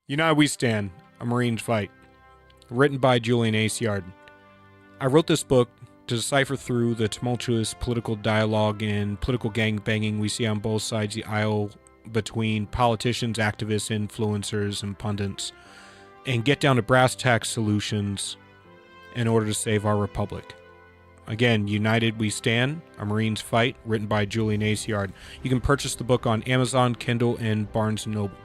United We Stand, A Marine's Fight, written by Julian Aiello. I wrote this book to decipher through the tumultuous political dialogue and political gangbanging we see on both sides of the aisle between politicians, activists, influencers, and pundits, and get down to brass tacks solutions in order to save our republic. Again, United We Stand, A Marine's Fight, written by Julian Aiello. You can purchase the book on Amazon, Kindle, and Barnes & Noble.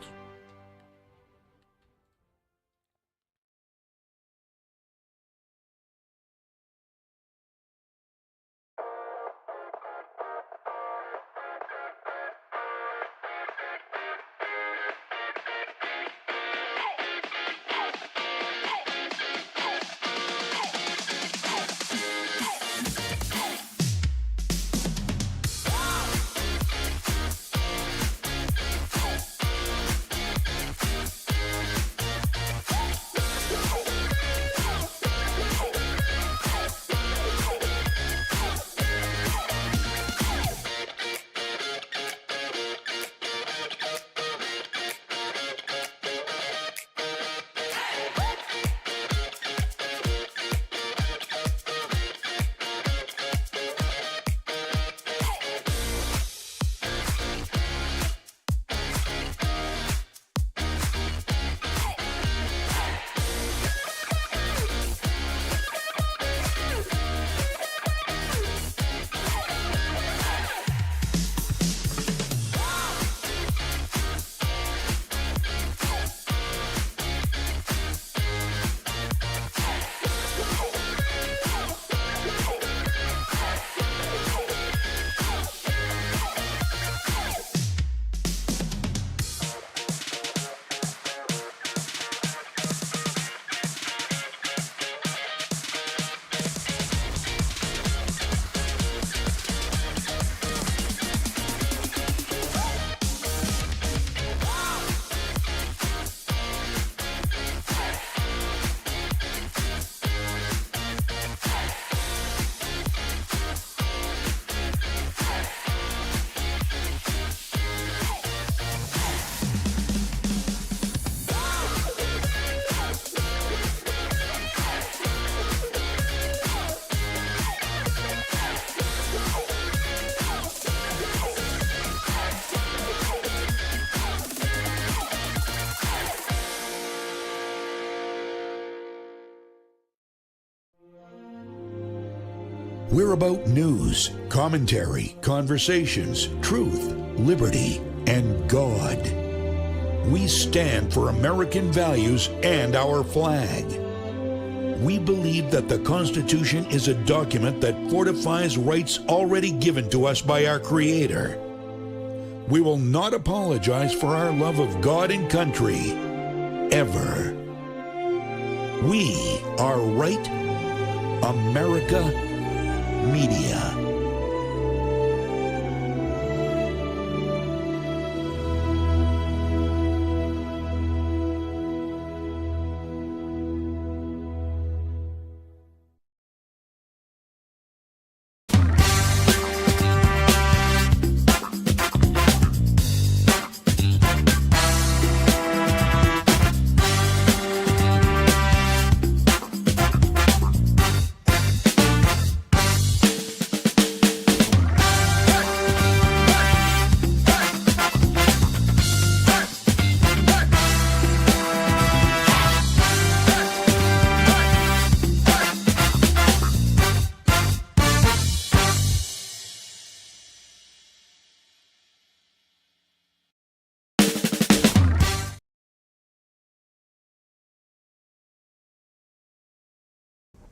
We're about news, commentary, conversations, truth, liberty, and God. We stand for American values and our flag. We believe that the Constitution is a document that fortifies rights already given to us by our Creator. We will not apologize for our love of God and country, ever. We are Right America Media.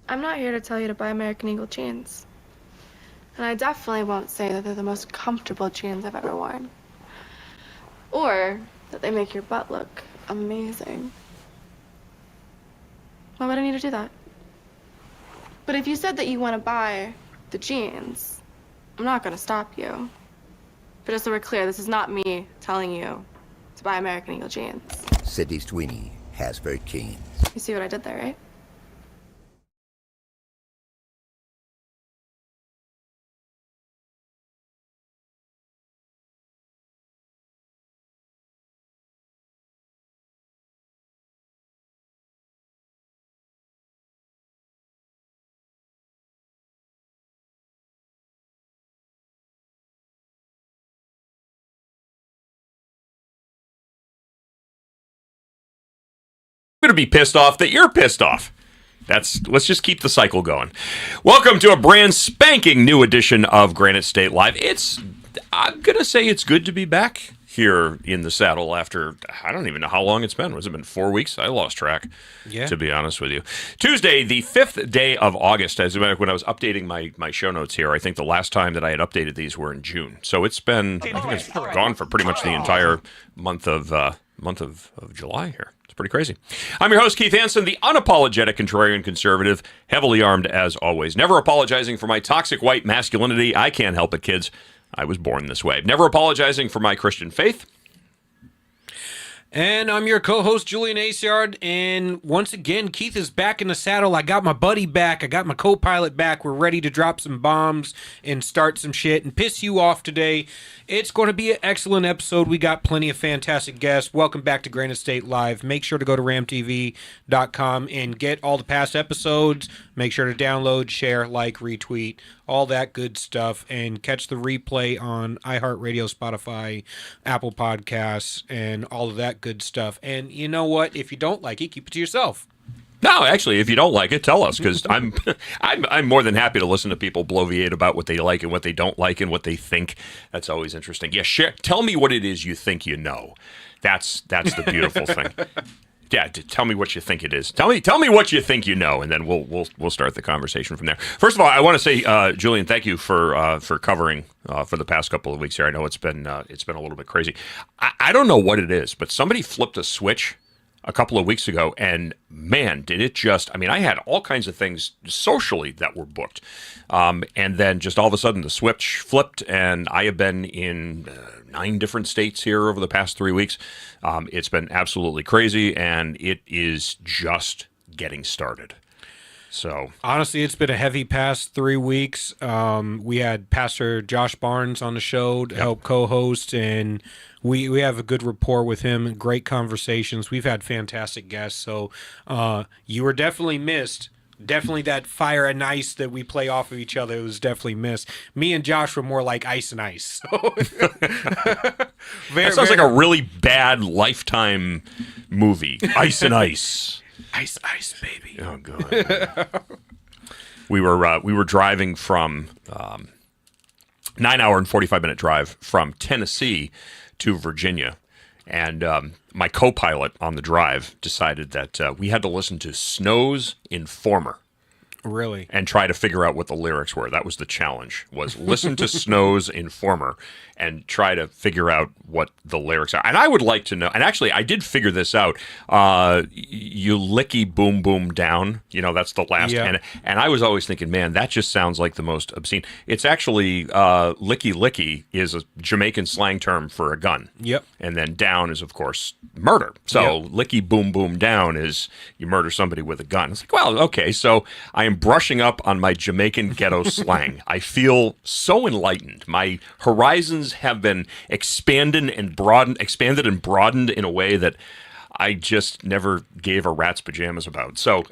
I'm not here to tell you to buy American Eagle jeans. And I definitely won't say that they're the most comfortable jeans I've ever worn. Or that they make your butt look amazing. Why would I need to do that? But if you said that you want to buy the jeans, I'm not going to stop you. But just so we're clear, this is not me telling you to buy American Eagle jeans. Sydney Sweeney has very keen. You see what I did there, right? going to be pissed off that you're pissed off. Let's just keep the cycle going. Welcome to a brand spanking new edition of Granite State Live. I'm going to say it's good to be back here in the saddle after, I don't even know how long it's been. Has it been 4 weeks? I lost track, to be honest with you. Tuesday, the 5th day of August, as a matter of when I was updating my show notes here, I think the last time that I had updated these were in June. So it's been, I think it's gone for pretty much the entire month of July here. Pretty crazy. I'm your host, Keith Hansen, the unapologetic contrarian conservative, heavily armed as always. Never apologizing for my toxic white masculinity. I can't help it, kids. I was born this way. Never apologizing for my Christian faith. And I'm your co-host, Julian Aceyard, and once again, Keith is back in the saddle. I got my buddy back. I got my co-pilot back. We're ready to drop some bombs and start some shit and piss you off today. It's going to be an excellent episode. We got plenty of fantastic guests. Welcome back to Granite State Live. Make sure to go to ramtv.com and get all the past episodes. Make sure to download, share, like, retweet, all that good stuff, and catch the replay on iHeartRadio, Spotify, Apple Podcasts, and all of that good stuff. And you know what? If you don't like it, keep it to yourself. No, actually, if you don't like it, tell us, because I'm more than happy to listen to people bloviate about what they like and what they don't like and what they think. That's always interesting. Yeah, share. Tell me what it is you think you know. That's the beautiful thing. Yeah, tell me what you think it is. Tell me what you think you know, and then we'll start the conversation from there. First of all, I want to say, Julian, thank you for covering for the past couple of weeks here. I know it's been a little bit crazy. I don't know what it is, but somebody flipped a switch a couple of weeks ago, and man, did it just, I mean, I had all kinds of things socially that were booked. And then just all of a sudden the switch flipped, and I have been in 9 different states here over the past 3 weeks. It's been absolutely crazy, and it is just getting started. So honestly, it's been a heavy past 3 weeks. We had Pastor Josh Barnes on the show to help co-host, and we have a good rapport with him. Great conversations. We've had fantastic guests. So you were definitely missed. Definitely that fire and ice that we play off of each other was definitely missed. Me and Josh were more like ice and ice. So that sounds like a really bad Lifetime movie. Ice and Ice. Ice, ice, baby. Oh god. We were driving from 9-hour and 45-minute drive from Tennessee to Virginia, and my co-pilot on the drive decided that we had to listen to Snow's Informer. Really? And try to figure out what the lyrics were. That was the challenge, was listen to Snow's Informer and try to figure out what the lyrics are. And I would like to know, and actually I did figure this out, you licky boom boom down, that's the last, and I was always thinking, man, that just sounds like the most obscene. It's actually, licky licky is a Jamaican slang term for a gun. Yep. And then down is, of course, murder. So licky boom boom down is you murder somebody with a gun. It's like, well, okay, so I am brushing up on my Jamaican ghetto slang. I feel so enlightened. My horizons have been expanded and broadened in a way that I just never gave a rat's pajamas about. So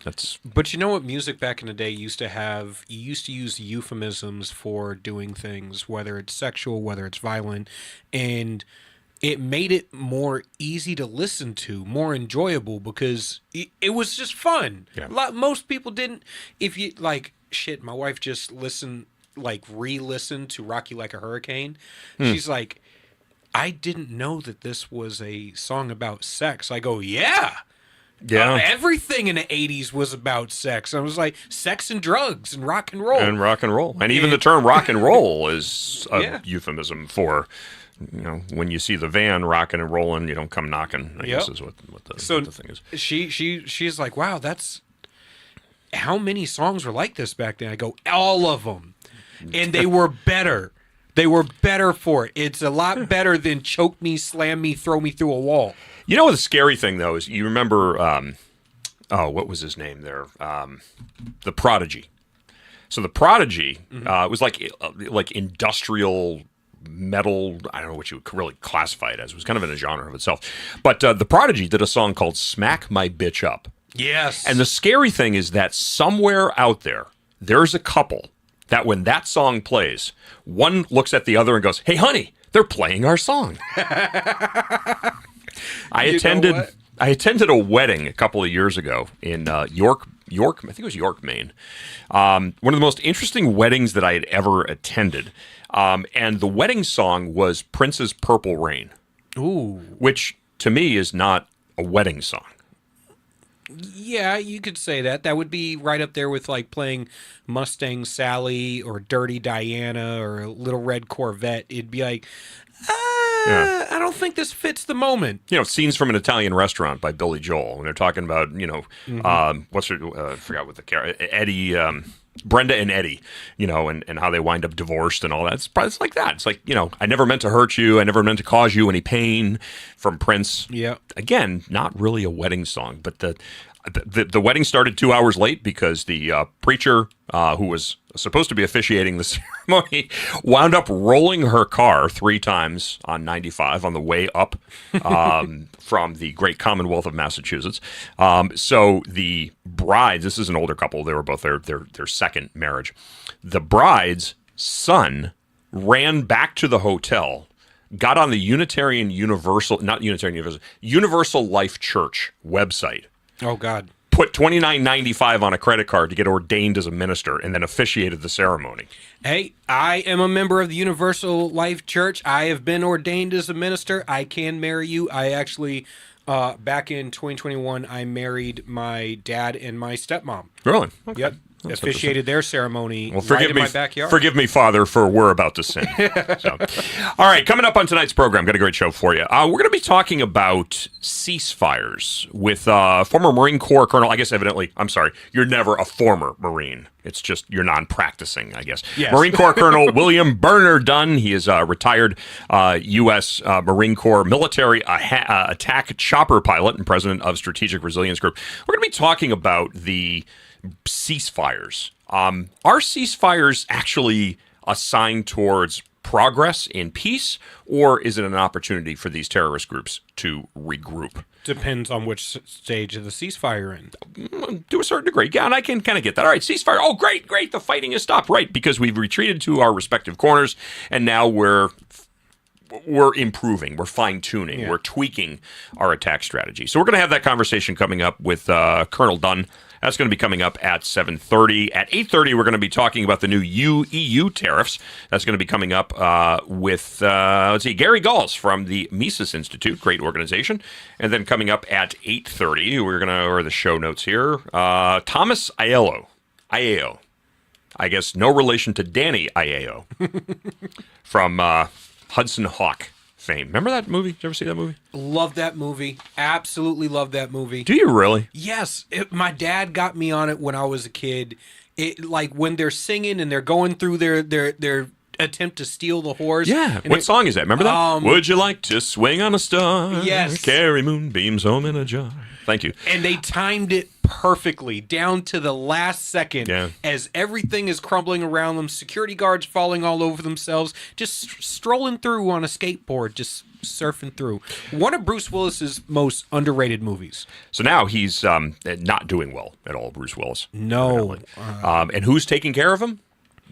that's. But you know what music back in the day used to have? You used to use euphemisms for doing things, whether it's sexual, whether it's violent, and it made it more easy to listen to, more enjoyable, because it was just fun. Yeah. Most people didn't. If you my wife just re-listened to Rock You Like a Hurricane. She's like, I didn't know that this was a song about sex. I go, yeah. Everything in the 80s was about sex. I was like, sex and drugs and rock and roll. And even the term rock and roll is a euphemism for, when you see the van rocking and rolling, you don't come knocking, I guess is what the thing is. She's like, wow, that's, how many songs were like this back then? I go, all of them. And they were better. They were better for it. It's a lot better than choke me, slam me, throw me through a wall. You know, the scary thing, though, is you remember, what was his name there? The Prodigy. So the Prodigy was like industrial metal. I don't know what you would really classify it as. It was kind of in a genre of itself. But the Prodigy did a song called Smack My Bitch Up. Yes. And the scary thing is that somewhere out there's a couple that when that song plays, one looks at the other and goes, hey, honey, they're playing our song. I attended I attended a wedding a couple of years ago in York, I think it was York, Maine. One of the most interesting weddings that I had ever attended. And the wedding song was Prince's Purple Rain. Ooh. Which, to me, is not a wedding song. Yeah, you could say that. That would be right up there with like playing Mustang Sally or Dirty Diana or Little Red Corvette. It'd be like, I don't think this fits the moment. Scenes from an Italian Restaurant by Billy Joel. And they're talking about, what's her, I forgot what the character, Eddie, Brenda and Eddie, and how they wind up divorced and all that. It's like that. It's like, I never meant to hurt you. I never meant to cause you any pain, from Prince. Yeah. Again, not really a wedding song, but the wedding started 2 hours late because the preacher who was supposed to be officiating the ceremony wound up rolling her car 3 times on 95 on the way up from the great Commonwealth of Massachusetts. So the brides, this is an older couple, they were both their second marriage. The bride's son ran back to the hotel, got on the Universal Life Church website. Oh, God. Put $29.95 on a credit card to get ordained as a minister, and then officiated the ceremony. Hey, I am a member of the Universal Life Church. I have been ordained as a minister. I can marry you. I actually, back in 2021, I married my dad and my stepmom. Really? Okay. Yep. That's officiated their ceremony in my backyard. Forgive me, Father, for we're about to sin. So. All right, coming up on tonight's program, got a great show for you. We're going to be talking about ceasefires with former Marine Corps Colonel. I guess evidently, I'm sorry, you're never a former Marine. It's just you're non-practicing, I guess. Yes. Marine Corps Colonel William Burner Dunn. He is a retired U.S. Marine Corps military attack chopper pilot and president of Strategic Resilience Group. We're going to be talking about the ceasefires. Are ceasefires actually a sign towards progress in peace, or is it an opportunity for these terrorist groups to regroup? Depends on which stage of the ceasefire you're in. To a certain degree. Yeah, and I can kind of get that. All right, ceasefire. Oh, great. The fighting has stopped. Right, because we've retreated to our respective corners, and now we're improving, we're fine-tuning, we're tweaking our attack strategy. So we're going to have that conversation coming up with Colonel Dunn. That's going to be coming up at 7:30. At 8:30, we're going to be talking about the new EU tariffs. That's going to be coming up with, Gary Galls from the Mises Institute, great organization. And then coming up at 8:30, we're going to, or the show notes here, Thomas Aiello. I guess no relation to Danny Aiello from Hudson Hawk fame. Remember that movie? Did you ever see that movie? Love that movie. Absolutely love that movie. Do you really? Yes. My dad got me on it when I was a kid. Like when they're singing and they're going through their attempt to steal the horse. Yeah. What song is that? Remember that? Would you like to swing on a star? Yes. Carry moonbeams home in a jar. Thank you. And they timed it perfectly down to the last second as everything is crumbling around them, security guards falling all over themselves, just strolling through on a skateboard, just surfing through. One of Bruce Willis's most underrated movies. So now he's not doing well at all, Bruce Willis. No. And who's taking care of him?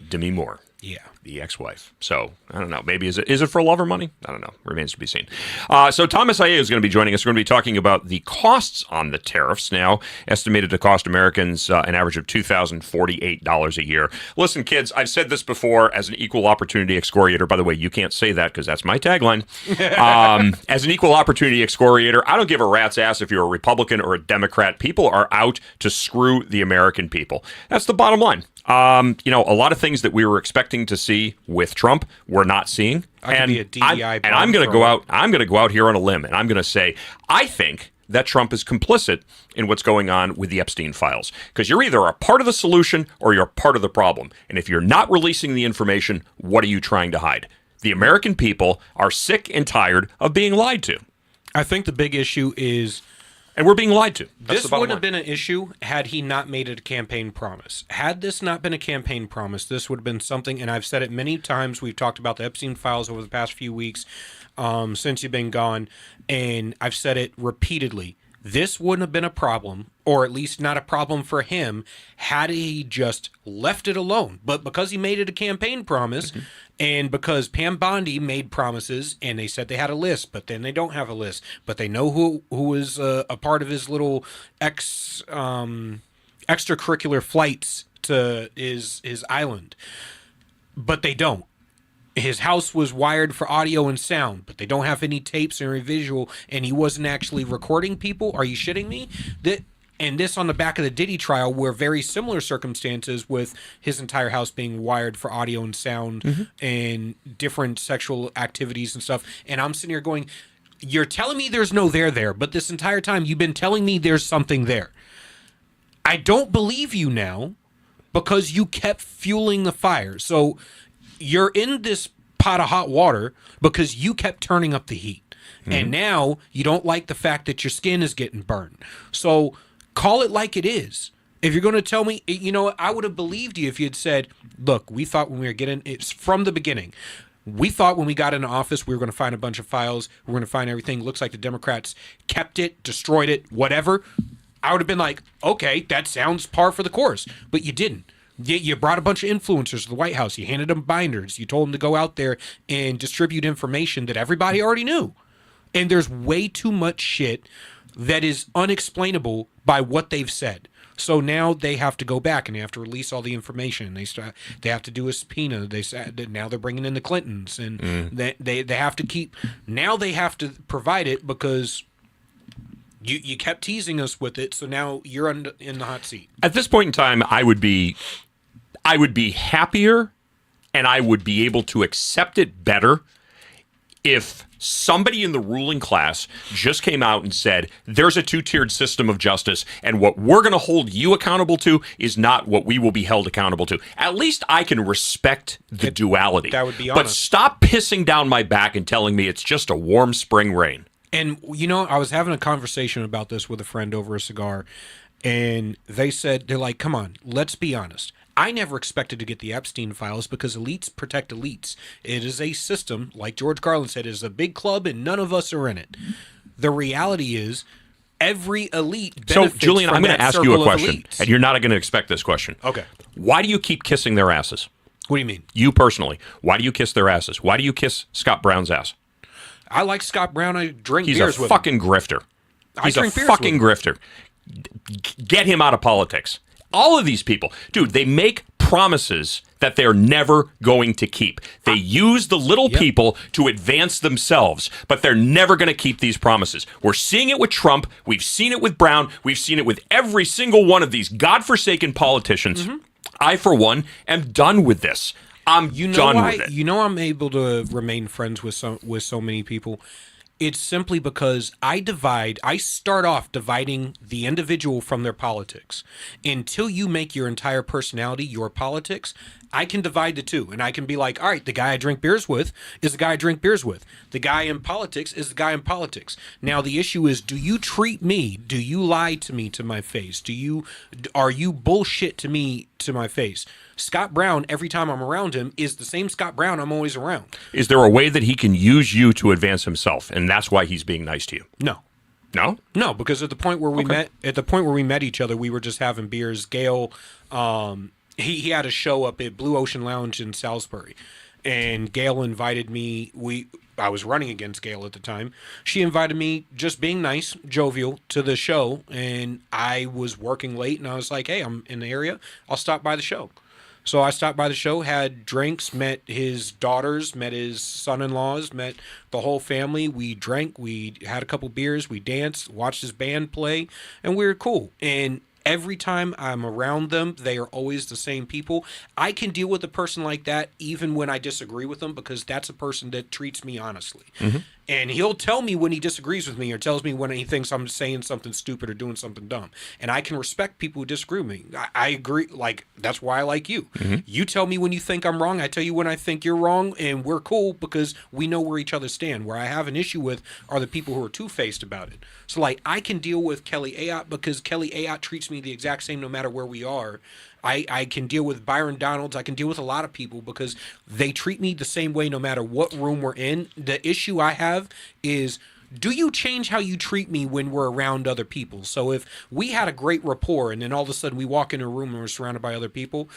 Demi Moore. Yeah. The ex-wife. So, I don't know. Maybe is it for love or money? I don't know. Remains to be seen. So Thomas Aiello is going to be joining us. We're going to be talking about the costs on the tariffs now, estimated to cost Americans an average of $2,048 a year. Listen, kids, I've said this before as an equal opportunity excoriator. By the way, you can't say that because that's my tagline. As an equal opportunity excoriator, I don't give a rat's ass if you're a Republican or a Democrat. People are out to screw the American people. That's the bottom line. A lot of things that we were expecting to see with Trump, we're not seeing. I'm going to go out. I'm going to go out here on a limb, and I'm going to say I think that Trump is complicit in what's going on with the Epstein files, because you're either a part of the solution or you're a part of the problem. And if you're not releasing the information, what are you trying to hide? The American people are sick and tired of being lied to. I think the big issue is, and we're being lied to. This wouldn't have been an issue had he not made it a campaign promise. Had this not been a campaign promise, this would have been something, and I've said it many times. We've talked about the Epstein files over the past few weeks since you've been gone, and I've said it repeatedly. This wouldn't have been a problem, or at least not a problem for him, had he just left it alone. But because he made it a campaign promise, and because Pam Bondi made promises, and they said they had a list, but then they don't have a list, but they know who is a part of his little extracurricular flights to his island, but they don't. His house was wired for audio and sound, but they don't have any tapes or any visual, and he wasn't actually recording people. Are you shitting me? And this on the back of the Diddy trial were very similar circumstances, with his entire house being wired for audio and sound and different sexual activities and stuff. And I'm sitting here going, you're telling me there's no there, but this entire time you've been telling me there's something there. I don't believe you now because you kept fueling the fire. So you're in this pot of hot water because you kept turning up the heat. And now you don't like the fact that your skin is getting burned. So call it like it is. If you're going to tell me, I would have believed you if you had said, look, we thought when we were getting, it's from the beginning. We thought when we got into office, we were going to find a bunch of files. We were going to find everything. Looks like the Democrats kept it, destroyed it, whatever. I would have been like, okay, that sounds par for the course. But you didn't. You brought a bunch of influencers to the White House. You handed them binders. You told them to go out there and distribute information that everybody already knew. And there's way too much shit that is unexplainable by what they've said. So now they have to go back and they have to release all the information. They have to do a subpoena. Now they're bringing in the Clintons, and they have to keep. Now they have to provide it because you kept teasing us with it. So now you're in the hot seat. At this point in time, I would be happier, and I would be able to accept it better if somebody in the ruling class just came out and said, there's a two-tiered system of justice, and what we're going to hold you accountable to is not what we will be held accountable to. At least I can respect the duality. That would be honest. But stop pissing down my back and telling me it's just a warm spring rain. And, I was having a conversation about this with a friend over a cigar, and they're like, come on, let's be honest. I never expected to get the Epstein files because elites protect elites. It is a system, like George Carlin said, it is a big club and none of us are in it. The reality is every elite benefits So, Julian, from I'm going to that ask you a circle of question, elites. and you're not going to expect this question. Okay. Why do you keep kissing their asses? What do you mean? You personally. Why do you kiss their asses? Why do you kiss Scott Brown's ass? I like Scott Brown. I drink He's beers a with him. fucking grifter. He's a drink beers fucking with grifter. Get him out of politics. All of these people, dude, they make promises that they're never going to keep. They use the little people to advance themselves, but they're never going to keep these promises. We're seeing it with Trump. We've seen it with Brown. We've seen it with every single one of these godforsaken politicians. I, for one, am done with this. I'm done with it. I'm able to remain friends with so many people. It's simply because I start off dividing the individual from their politics. Until you make your entire personality your politics, I can divide the two. And I can be like, all right, the guy I drink beers with is the guy I drink beers with. The guy in politics is the guy in politics. Now, the issue is, do you treat me? Do you lie to me to my face? Are you bullshit to me to my face? Scott Brown, every time I'm around him, is the same Scott Brown I'm always around. Is there a way that he can use you to advance himself, and that's why he's being nice to you? No. No? No, because at the point where we met each other, we were just having beers. Gail, he had a show up at Blue Ocean Lounge in Salisbury, and Gail invited me. I was running against Gail at the time. She invited me, just being nice, jovial, to the show, and I was working late, and I was like, hey, I'm in the area. I'll stop by the show. So I stopped by the show, had drinks, met his daughters, met his son-in-laws, met the whole family. We drank, we had a couple beers, we danced, watched his band play, and we were cool. And every time I'm around them, they are always the same people. I can deal with a person like that even when I disagree with them, because that's a person that treats me honestly. And he'll tell me when he disagrees with me, or tells me when he thinks I'm saying something stupid or doing something dumb. And I can respect people who disagree with me. I agree. Like, that's why I like you. You tell me when you think I'm wrong. I tell you when I think you're wrong. And we're cool because we know where each other stand. Where I have an issue with are the people who are two-faced about it. So, like, I can deal with Kelly Ayotte because Kelly Ayotte treats me the exact same no matter where we are. I can deal with Byron Donalds. I can deal with a lot of people because they treat me the same way no matter what room we're in. The issue I have is, do you change how you treat me when we're around other people? So if we had a great rapport and then all of a sudden we walk in a room and we're surrounded by other people,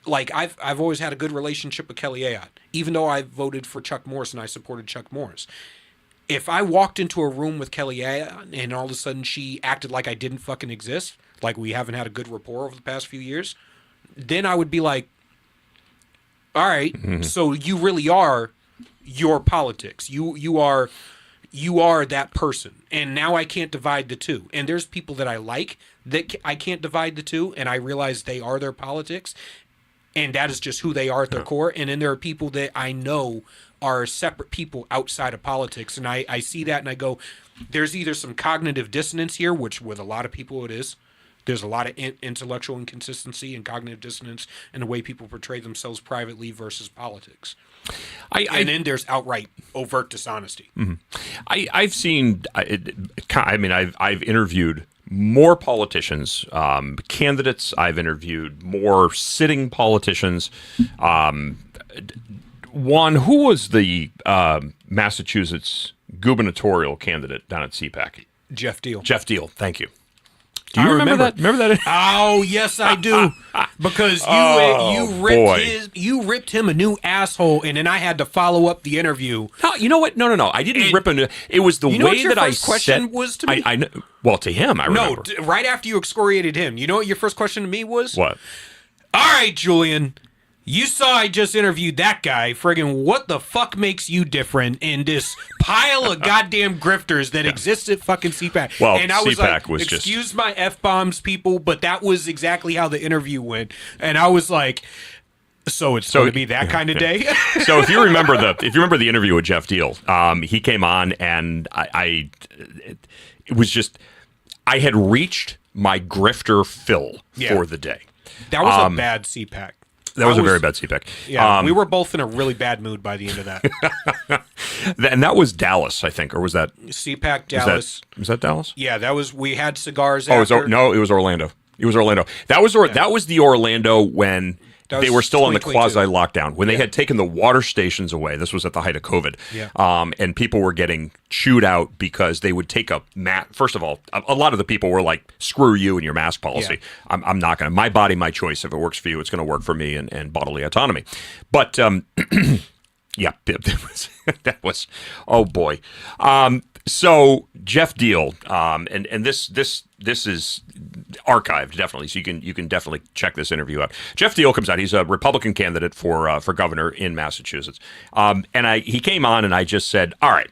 like I've always had a good relationship with Kelly Ayotte, even though I voted for Chuck Morris and I supported Chuck Morris. If I walked into a room with Kelly Ayotte and all of a sudden she acted like I didn't fucking exist, like we haven't had a good rapport over the past few years, then I would be like, all right, so you really are your politics. You are that person. And now I can't divide the two. And there's people that I like that I can't divide the two, and I realize they are their politics, and that is just who they are at their core. And then there are people that I know are separate people outside of politics, and I see that and I go, there's either some cognitive dissonance here, which with a lot of people it is. There's a lot of intellectual inconsistency and cognitive dissonance in the way people portray themselves privately versus politics. And then there's outright overt dishonesty. I've seen. I've interviewed more politicians, candidates. I've interviewed more sitting politicians. One who was the Massachusetts gubernatorial candidate down at CPAC? Jeff Deal. Jeff Deal. Thank you. Do you remember that? Remember that? Oh, yes, I do. Because you ripped him a new asshole, and then I had to follow up the interview. No, you know what? No. I didn't rip him. It was the way that I said. Question was to me. I know. Well, to him, I remember. No, right after you excoriated him. You know what your first question to me was? What? All right, Julian. You saw I just interviewed that guy. Friggin' what the fuck makes you different in this pile of goddamn grifters that exists at fucking CPAC? Well, and I was CPAC like, excuse my F-bombs, people, but that was exactly how the interview went. And I was like, so it's going to be that kind of day? So if you remember the interview with Jeff Deal, he came on and it was just, I had reached my grifter fill for the day. That was a bad CPAC. That was a very bad CPAC. Yeah, we were both in a really bad mood by the end of that. And that was Dallas, I think, or was that CPAC Dallas? Was that Dallas? Yeah, that was. We had cigars. Oh, after. No, it was Orlando. It was Orlando. That was the Orlando when they were still on the quasi lockdown, when they had taken the water stations away. This was at the height of COVID. Yeah. And people were getting chewed out because they would take a mat. First of all, a lot of the people were like, screw you and your mask policy. Yeah. I'm not going to. My body, my choice. If it works for you, it's going to work for me and bodily autonomy. But yeah, that was, oh boy. So Jeff Deal, and this is archived definitely, so you can definitely check this interview out. Jeff Deal comes out. He's a Republican candidate for governor in Massachusetts, and he came on, and I just said, all right,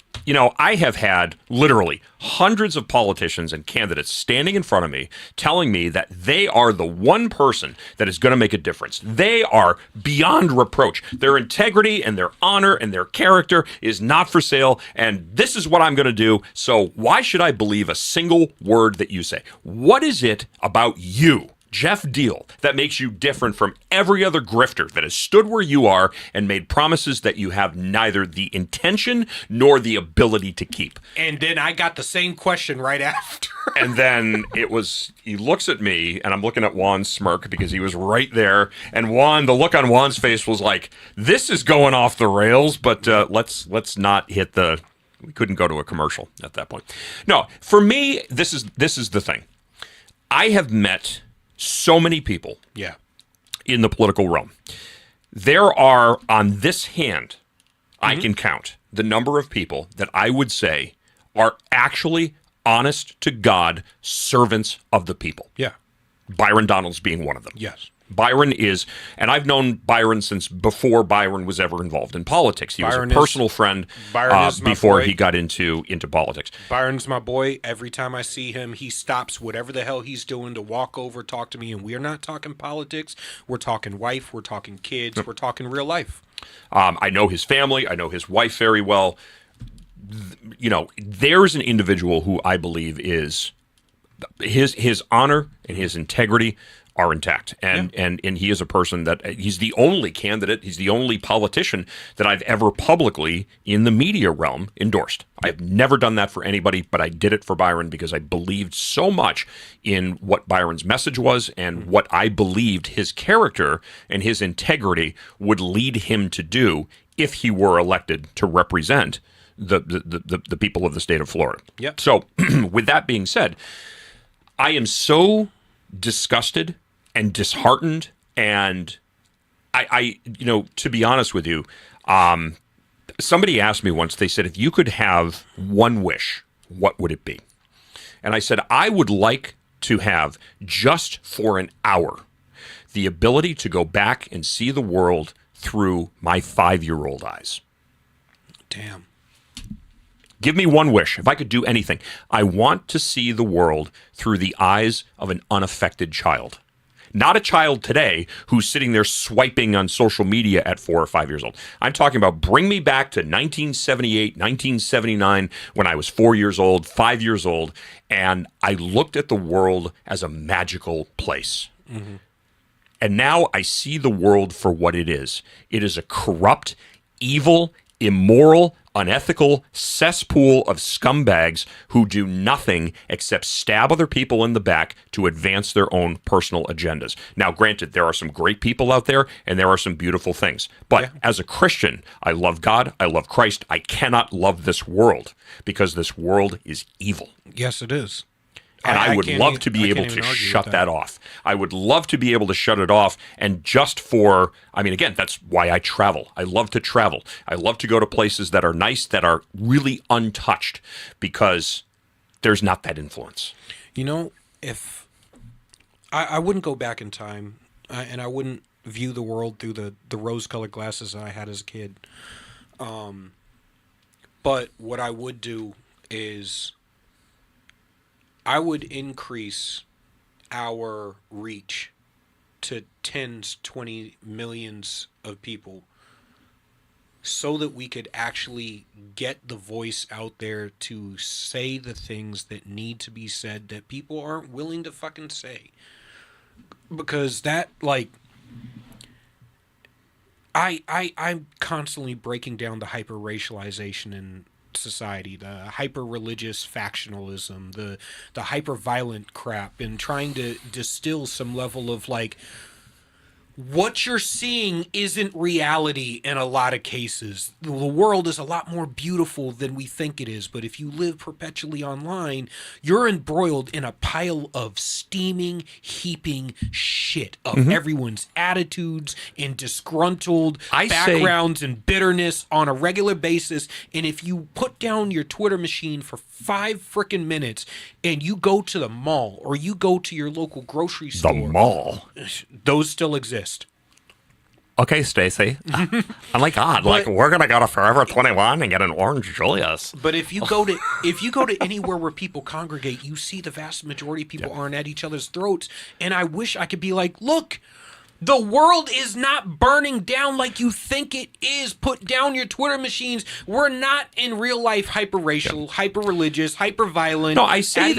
I have had literally hundreds of politicians and candidates standing in front of me telling me that they are the one person that is going to make a difference. They are beyond reproach. Their integrity and their honor and their character is not for sale, and this is what I'm going to do. So why should I believe a single word that you say? What is it about you, Jeff Deal, that makes you different from every other grifter that has stood where you are and made promises that you have neither the intention nor the ability to keep? And then I got the same question right after. And then he looks at me, and I'm looking at Juan's smirk because he was right there. And the look on Juan's face was like, this is going off the rails, but let's not hit we couldn't go to a commercial at that point. No, for me, this is the thing. I have met so many people in the political realm. There are, on this hand, I can count the number of people that I would say are actually honest to God servants of the people. Yeah. Byron Donalds being one of them. Yes. Byron is, and I've known Byron since before Byron was ever involved in politics. He was a personal friend before he got into politics. Byron's my boy. Every time I see him, he stops whatever the hell he's doing to walk over, talk to me, and we're not talking politics. We're talking wife. We're talking kids. We're talking real life. I know his family. I know his wife very well. There's an individual who I believe is his honor and his integrity are intact. And he is a person that he's the only candidate, he's the only politician that I've ever publicly in the media realm endorsed. I've never done that for anybody, but I did it for Byron because I believed so much in what Byron's message was and what I believed his character and his integrity would lead him to do if he were elected to represent the people of the state of Florida. Yep. So with that being said, I am so disgusted and disheartened, and I to be honest with you, somebody asked me once, they said, if you could have one wish, what would it be? And I said, I would like to have, just for an hour, the ability to go back and see the world through my 5-year-old eyes. Damn. Give me one wish. If I could do anything, I want to see the world through the eyes of an unaffected child. Not a child today who's sitting there swiping on social media at 4 or 5 years old. I'm talking about bring me back to 1978, 1979, when I was 4 years old, 5 years old, and I looked at the world as a magical place. Mm-hmm. And now I see the world for what it is. It is a corrupt, evil, immoral, unethical cesspool of scumbags who do nothing except stab other people in the back to advance their own personal agendas. Now, granted, there are some great people out there, and there are some beautiful things. But as a Christian, I love God, I love Christ. I cannot love this world because this world is evil. Yes, it is. And I would love to be able to shut that off. I would love to be able to shut it off. And just for, I mean, again, that's why I travel. I love to travel. I love to go to places that are nice, that are really untouched, because there's not that influence. You know, if I wouldn't go back in time, and I wouldn't view the world through the rose-colored glasses that I had as a kid. But what I would do is I would increase our reach to tens, 20 millions of people so that we could actually get the voice out there to say the things that need to be said that people aren't willing to fucking say. Because that, like, I'm constantly breaking down the hyper-racialization in society, the hyper-religious factionalism, the hyper-violent crap, and trying to distill some level of, like, what you're seeing isn't reality in a lot of cases. The world is a lot more beautiful than we think it is, but if you live perpetually online, you're embroiled in a pile of steaming, heaping shit of everyone's attitudes and disgruntled backgrounds and bitterness on a regular basis. And if you put down your Twitter machine for 5 frickin' minutes and you go to the mall or you go to your local grocery store. The mall? Those still exist. Okay, Stacy. I'm like, God, like, we're gonna go to Forever 21 and get an orange Julius. But if you go to anywhere where people congregate, you see the vast majority of people aren't at each other's throats. And I wish I could be like, look, the world is not burning down like you think it is. Put down your Twitter machines. We're not in real life hyper-racial, hyper-religious, hyper-violent. No, I say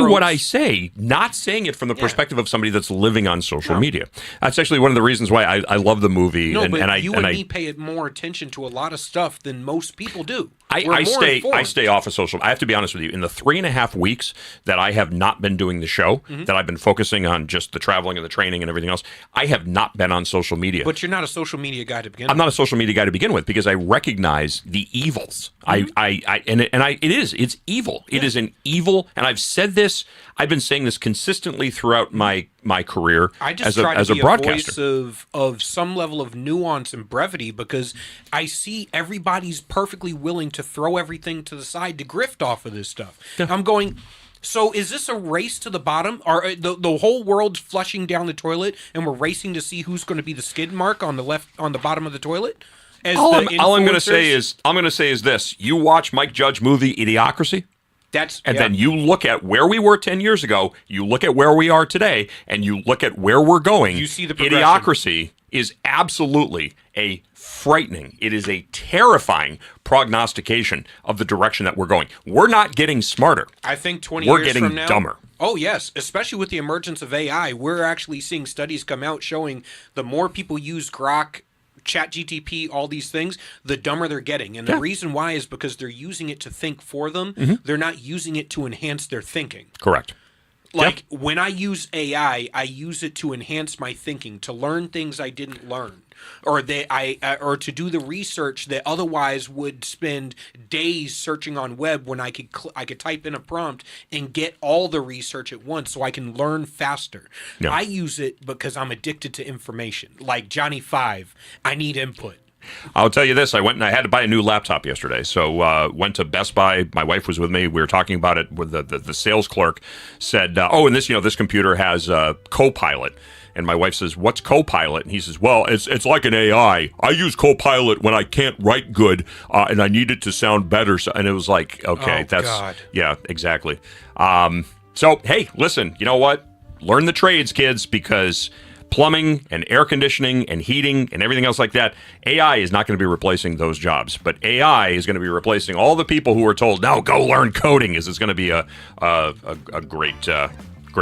what I say, not saying it from the perspective of somebody that's living on social media. That's actually one of the reasons why I love the movie. No, but you and me pay more attention to a lot of stuff than most people do. I stay off of social. I have to be honest with you. In the 3.5 weeks that I have not been doing the show, that I've been focusing on just the traveling and the training and everything else, I have not been on social media. But you're not a social media guy to begin with. I'm not a social media guy to begin with because I recognize the evils. It's evil. It is an evil, and I've said this. I've been saying this consistently throughout my career as a broadcaster. Voice of some level of nuance and brevity, because I see everybody's perfectly willing to throw everything to the side to grift off of this stuff. Yeah. I'm going, so is this a race to the bottom? Or the whole world's flushing down the toilet and we're racing to see who's going to be the skid mark on the bottom of the toilet? All I'm going to say is this: you watch Mike Judge movie Idiocracy. Then you look at where we were 10 years ago, you look at where we are today, and you look at where we're going. You see the progression. Idiocracy is absolutely a frightening, it is a terrifying prognostication of the direction that we're going. We're not getting smarter. I think 20 years from now. We're getting dumber. Oh, yes. Especially with the emergence of AI, we're actually seeing studies come out showing the more people use Grok, ChatGTP, all these things, the dumber they're getting. And the reason why is because they're using it to think for them. They're not using it to enhance their thinking. Correct. Like, when I use AI, I use it to enhance my thinking, to learn things I didn't learn. or or to do the research that otherwise would spend days searching on web when I could type in a prompt and get all the research at once so I can learn faster. Yeah. I use it because I'm addicted to information. Like Johnny 5, I need input. I'll tell you this. I went and I had to buy a new laptop yesterday. So went to Best Buy. My wife was with me. We were talking about it. With the sales clerk said, "Oh, and this computer has Copilot." And my wife says, "What's Copilot?" And he says, "Well, it's like an AI. I use Copilot when I can't write good and I need it to sound better." And it was like, okay, God. Yeah, exactly. So hey, listen. You know what? Learn the trades, kids, because plumbing and air conditioning and heating and everything else like that, AI is not going to be replacing those jobs. But AI is going to be replacing all the people who are told, "Now go learn coding," is it's going to be a great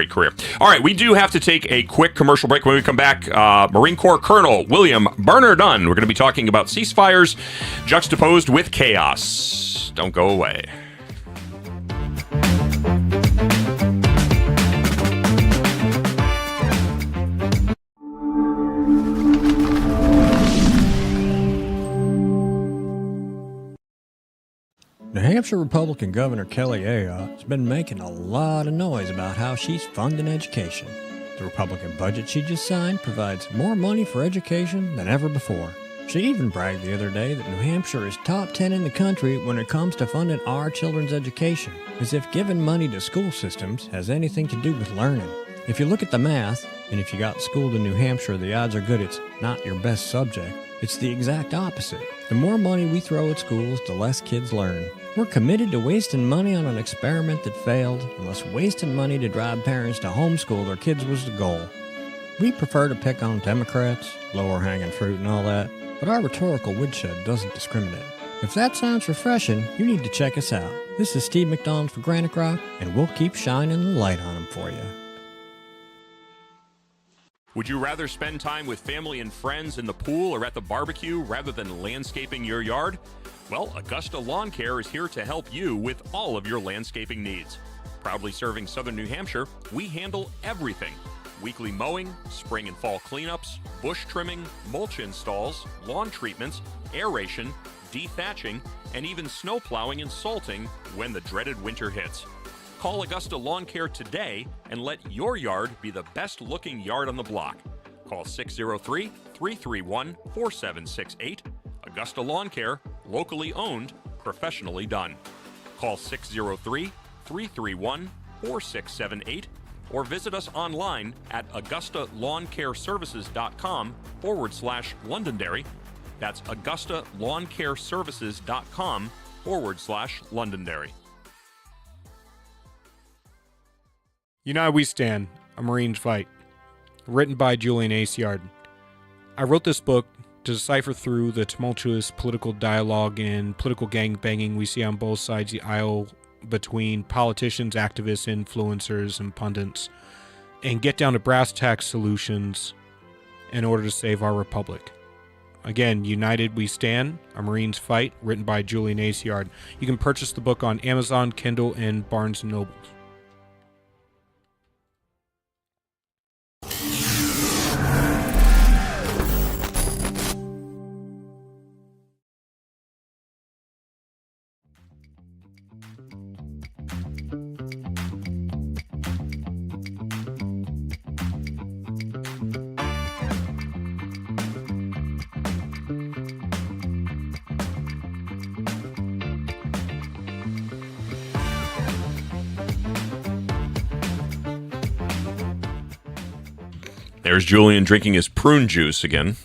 career. All right, we do have to take a quick commercial break. When we come back, Marine Corps Colonel William Burner Dunn. We're going to be talking about ceasefires juxtaposed with chaos. Don't go away. New Hampshire Republican Governor Kelly Aiello has been making a lot of noise about how she's funding education. The Republican budget she just signed provides more money for education than ever before. She even bragged the other day that New Hampshire is top 10 in the country when it comes to funding our children's education, as if giving money to school systems has anything to do with learning. If you look at the math, and if you got schooled in New Hampshire, the odds are good it's not your best subject. It's the exact opposite. The more money we throw at schools, the less kids learn. We're committed to wasting money on an experiment that failed, unless wasting money to drive parents to homeschool their kids was the goal. We prefer to pick on Democrats, lower hanging fruit and all that, but our rhetorical woodshed doesn't discriminate. If that sounds refreshing, you need to check us out. This is Steve McDonald for GraniteGrok, and we'll keep shining the light on them for you. Would you rather spend time with family and friends in the pool or at the barbecue rather than landscaping your yard? Well, Augusta Lawn Care is here to help you with all of your landscaping needs. Proudly serving southern New Hampshire, we handle everything. Weekly mowing, spring and fall cleanups, bush trimming, mulch installs, lawn treatments, aeration, dethatching, and even snow plowing and salting when the dreaded winter hits. Call Augusta Lawn Care today and let your yard be the best looking yard on the block. Call 603-331-4768. Augusta Lawn Care, locally owned, professionally done. Call 603-331-4678 or visit us online at AugustaLawnCareServices.com/Londonderry. That's AugustaLawnCareServices.com/Londonderry. United We Stand, A Marine's Fight. Written by Julian Aiello. I wrote this book to decipher through the tumultuous political dialogue and political gangbanging we see on both sides of the aisle between politicians, activists, influencers, and pundits, and get down to brass tacks solutions in order to save our republic. Again, United We Stand, A Marine's Fight, written by Julian Aiello. You can purchase the book on Amazon, Kindle, and Barnes & Noble. There's Julian drinking his prune juice again.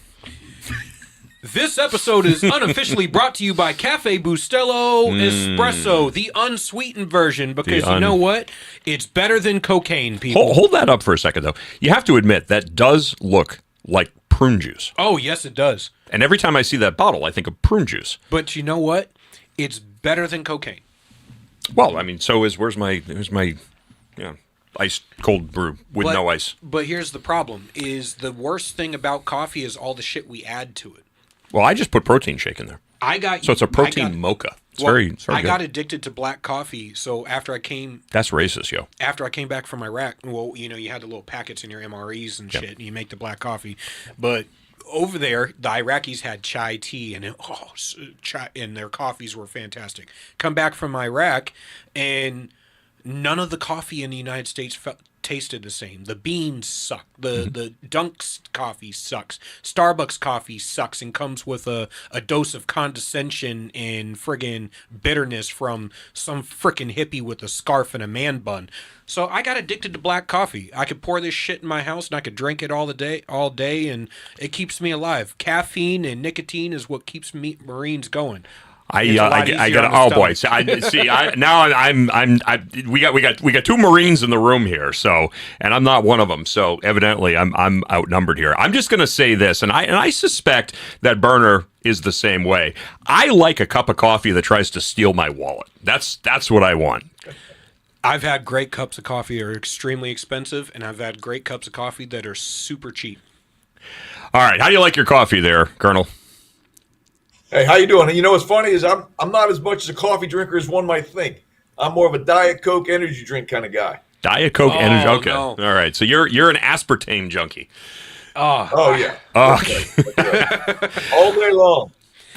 This episode is unofficially brought to you by Cafe Bustelo Espresso, the unsweetened version, because you know what? It's better than cocaine, people. Hold that up for a second, though. You have to admit, that does look like prune juice. Oh, yes, it does. And every time I see that bottle, I think of prune juice. But you know what? It's better than cocaine. Well, I mean, so is where's my iced cold brew with no ice. But here's the problem: is the worst thing about coffee is all the shit we add to it. Well, I just put protein shake in there. So it's a protein mocha. It's very good. I got addicted to black coffee, so after I came... That's racist, yo. After I came back from Iraq, well, you know, you had the little packets in your MREs and shit, and you make the black coffee. But over there, the Iraqis had chai tea, and chai, and their coffees were fantastic. Come back from Iraq, and none of the coffee in the United States tasted the same. The beans suck. The Dunk's coffee sucks. Starbucks coffee sucks and comes with a dose of condescension and friggin' bitterness from some frickin' hippie with a scarf and a man bun. So I got addicted to black coffee. I could pour this shit in my house and I could drink it all day, and it keeps me alive. Caffeine and nicotine is what keeps Marines going. I get oh boy. So we got two Marines in the room here. So, and I'm not one of them. So evidently I'm outnumbered here. I'm just going to say this, and I suspect that Burner is the same way. I like a cup of coffee that tries to steal my wallet. That's what I want. I've had great cups of coffee that are extremely expensive, and I've had great cups of coffee that are super cheap. All right, how do you like your coffee there, Colonel? Hey, how you doing? You know what's funny is I'm not as much as a coffee drinker as one might think. I'm more of a Diet Coke energy drink kind of guy. Diet Coke energy. Okay, no. All right. So you're an aspartame junkie. Oh yeah. Okay. That's right. All day long.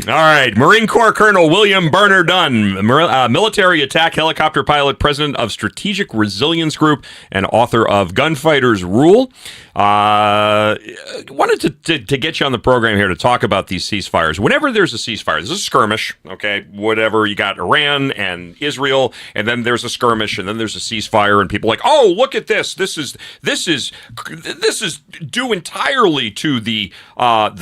All right, Marine Corps Colonel William Burner Dunn, military attack helicopter pilot, president of Strategic Resilience Group, and author of Gunfighter's Rule. Wanted to get you on the program here to talk about these ceasefires. Whenever there's a ceasefire, there's a skirmish, okay? Whatever, you got Iran and Israel, and then there's a skirmish, and then there's a ceasefire, and people are like, oh, look at this. This is due entirely to the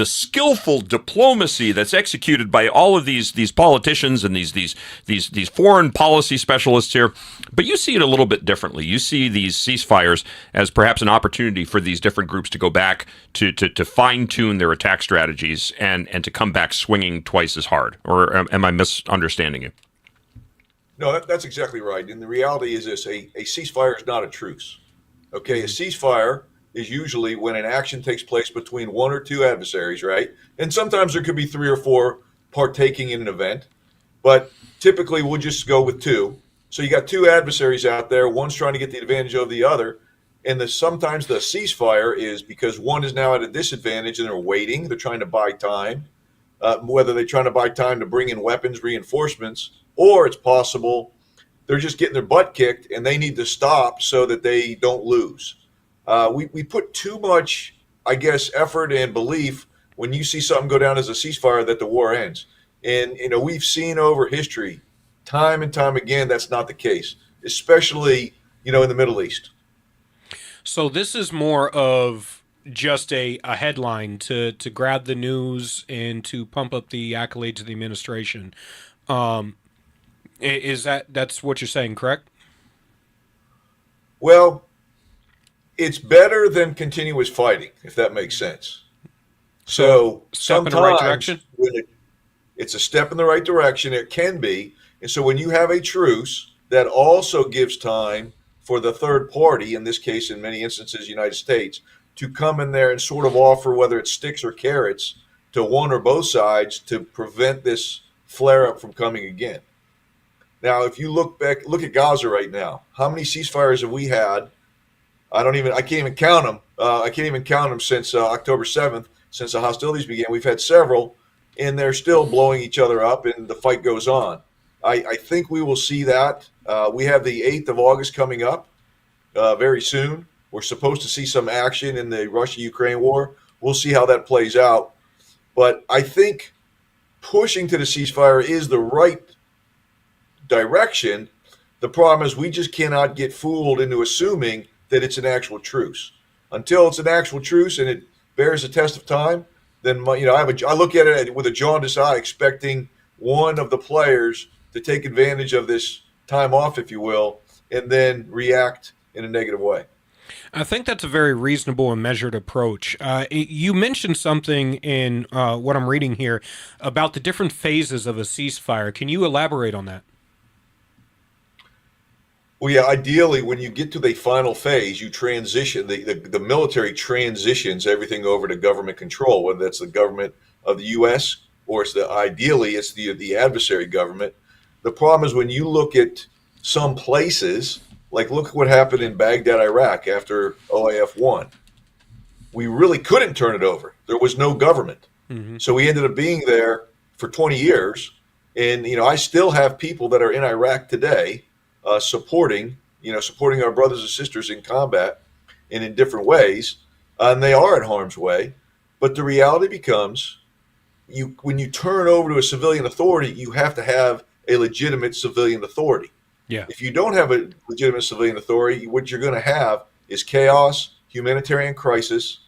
skillful diplomacy that's executed by all of these politicians and these foreign policy specialists here. But you see it a little bit differently. You see these ceasefires as perhaps an opportunity for these different groups to go back to fine-tune their attack strategies and to come back swinging twice as hard. Or am I misunderstanding you? No, that's exactly right. And the reality is this, a ceasefire is not a truce. Okay, a ceasefire is usually when an action takes place between one or two adversaries, right? And sometimes there could be three or four partaking in an event, but typically we'll just go with two. So you got two adversaries out there, one's trying to get the advantage of the other, and sometimes the ceasefire is because one is now at a disadvantage and they're waiting, they're trying to buy time, whether they're trying to buy time to bring in weapons, reinforcements, or it's possible they're just getting their butt kicked and they need to stop so that they don't lose. We put too much, I guess, effort and belief when you see something go down as a ceasefire that the war ends. And, we've seen over history, time and time again, that's not the case, especially, in the Middle East. So this is more of just a headline to grab the news and to pump up the accolades of the administration. Is that's what you're saying, correct? Well, it's better than continuous fighting, if that makes sense. So step in the right direction? It's a step in the right direction. It can be. And so when you have a truce, that also gives time for the third party, in this case, in many instances, United States, to come in there and sort of offer, whether it's sticks or carrots, to one or both sides to prevent this flare-up from coming again. Now, if you look at Gaza right now. How many ceasefires have we had? I can't even count them. I can't even count them since October 7th, since the hostilities began. We've had several, and they're still blowing each other up, and the fight goes on. I think we will see that. We have the 8th of August coming up very soon. We're supposed to see some action in the Russia-Ukraine war. We'll see how that plays out. But I think pushing to the ceasefire is the right direction. The problem is we just cannot get fooled into assuming that it's an actual truce. Until it's an actual truce and it bears the test of time, then I look at it with a jaundiced eye, expecting one of the players to take advantage of this time off, if you will, and then react in a negative way. I think that's a very reasonable and measured approach. You mentioned something in what I'm reading here about the different phases of a ceasefire. Can you elaborate on that? Well, yeah, ideally, when you get to the final phase, you transition, the military transitions everything over to government control, whether that's the government of the U.S. or ideally it's the adversary government. The problem is when you look at some places, like look at what happened in Baghdad, Iraq after OIF won. we really couldn't turn it over. There was no government. So we ended up being there for 20 years. And, I still have people that are in Iraq today supporting our brothers and sisters in combat and in different ways. And they are in harm's way. But the reality becomes when you turn over to a civilian authority, you have to have a legitimate civilian authority. Yeah. If you don't have a legitimate civilian authority, what you're going to have is chaos, humanitarian crisis.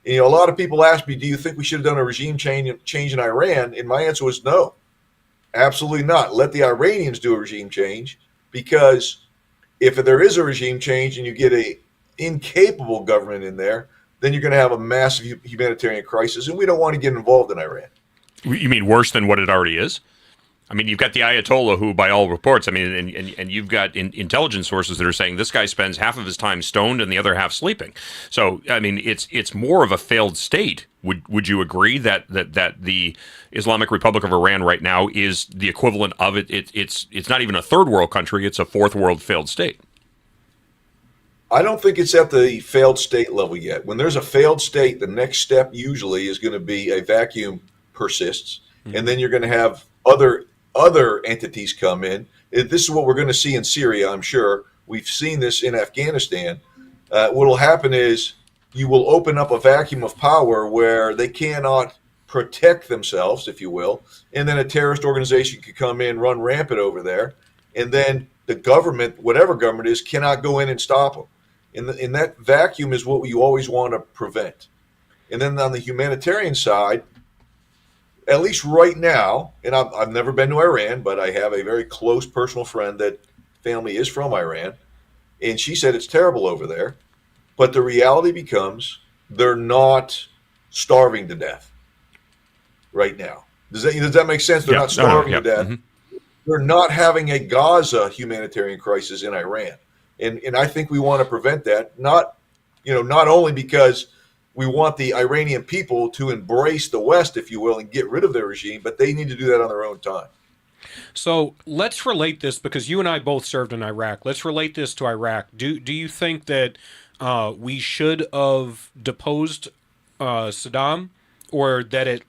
And, a lot of people ask me, do you think we should have done a regime change in Iran? And my answer was no, absolutely not. Let the Iranians do a regime change, because if there is a regime change and you get a incapable government in there, then you're going to have a massive humanitarian crisis, and we don't want to get involved in Iran. You mean worse than what it already is? I mean, you've got the Ayatollah, who, by all reports, I mean, and you've got intelligence sources that are saying this guy spends half of his time stoned and the other half sleeping. So, I mean, it's more of a failed state. Would you agree that the Islamic Republic of Iran right now is the equivalent of it? It's not even a third world country; it's a fourth world failed state. I don't think it's at the failed state level yet. When there's a failed state, the next step usually is going to be a vacuum persists, and then you're going to have other entities come in. This is what we're going to see in Syria, I'm sure. We've seen this in Afghanistan. What will happen is you will open up a vacuum of power where they cannot protect themselves, if you will, and then a terrorist organization could come in, run rampant over there, and then the government, whatever government is, cannot go in and stop them. And that vacuum is what you always want to prevent. And then on the humanitarian side, at least right now, and I've never been to Iran, but I have a very close personal friend that family is from Iran, and she said it's terrible over there. But the reality becomes they're not starving to death right now. Does that make sense? They're not starving to death. They're not having a Gaza humanitarian crisis in Iran. And I think we want to prevent that, not only because we want the Iranian people to embrace the West, if you will, and get rid of their regime, but they need to do that on their own time. So let's relate this, because you and I both served in Iraq. Let's relate this to Iraq. Do you think that we should have deposed Saddam, or that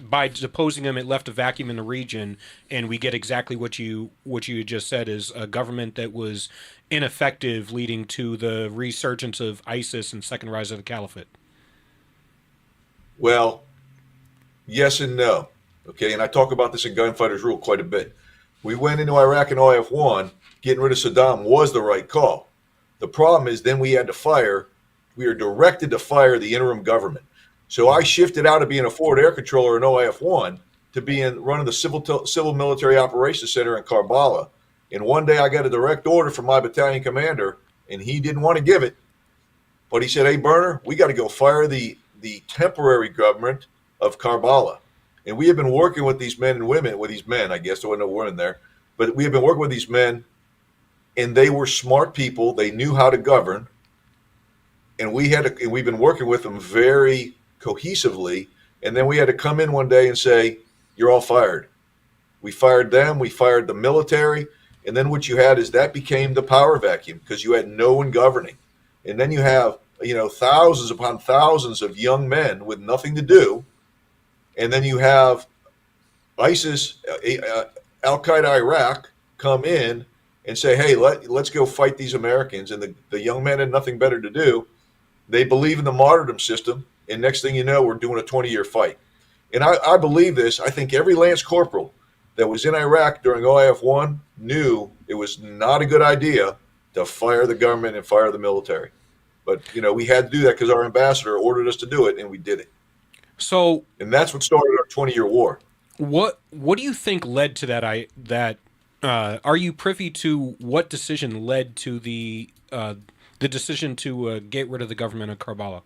by deposing him, it left a vacuum in the region, and we get exactly what you just said, is a government that was ineffective, leading to the resurgence of ISIS and second rise of the caliphate? Well, yes and no. Okay, and I talk about this in Gunfighters Rule quite a bit. We went into Iraq in OIF-1. Getting rid of Saddam was the right call. The problem is then we are directed to fire the interim government. So I shifted out of being a forward air controller in OIF-1 to being running the Civil Military Operations Center in Karbala. And one day I got a direct order from my battalion commander, and he didn't want to give it. But he said, hey, Burner, we got to go fire the temporary government of Karbala. And we have been working with these men and women, I guess, there were no women there, but we have been working with these men, and they were smart people. They knew how to govern. And we've been working with them very cohesively. And then we had to come in one day and say, you're all fired. We fired them. We fired the military. And then what you had is that became the power vacuum, because you had no one governing. And then you have, thousands upon thousands of young men with nothing to do. And then you have ISIS, Al-Qaeda Iraq come in and say, hey, let's go fight these Americans. And the young men had nothing better to do. They believe in the martyrdom system. And next thing you know, we're doing a 20-year fight. And I believe this. I think every Lance Corporal that was in Iraq during OIF-1 knew it was not a good idea to fire the government and fire the military. But, we had to do that because our ambassador ordered us to do it, and we did it. So, and that's what started our 20-year war. What do you think led to that? Are you privy to what decision led to the decision to get rid of the government of Karbala?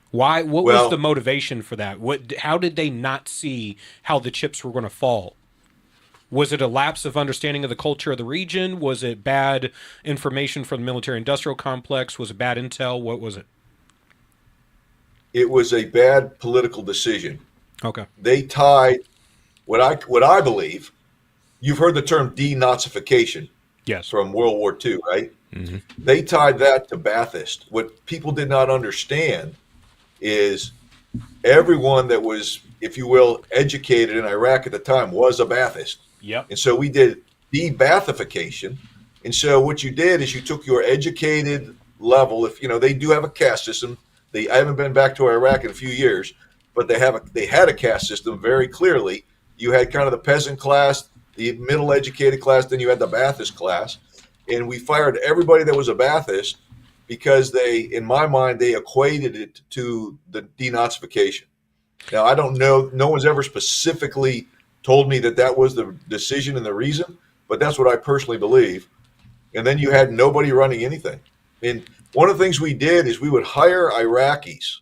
Why? What was the motivation for that? How did they not see how the chips were going to fall? Was it a lapse of understanding of the culture of the region? Was it bad information from the military-industrial complex? Was it bad intel? What was it? It was a bad political decision. Okay. They tied what I believe. You've heard the term denazification. Yes. From World War II, right? Mm-hmm. They tied that to Ba'athist. What people did not understand is everyone that was, if you will, educated in Iraq at the time was a Baathist. Yep. And so we did de-Baathification. And so what you did is you took your educated level. If they do have a caste system. I haven't been back to Iraq in a few years, but they had a caste system very clearly. You had kind of the peasant class, the middle educated class, then you had the Baathist class, and we fired everybody that was a Baathist because in my mind, they equated it to the denazification. Now, I don't know. No one's ever specifically told me that was the decision and the reason, but that's what I personally believe. And then you had nobody running anything. And one of the things we did is we would hire Iraqis.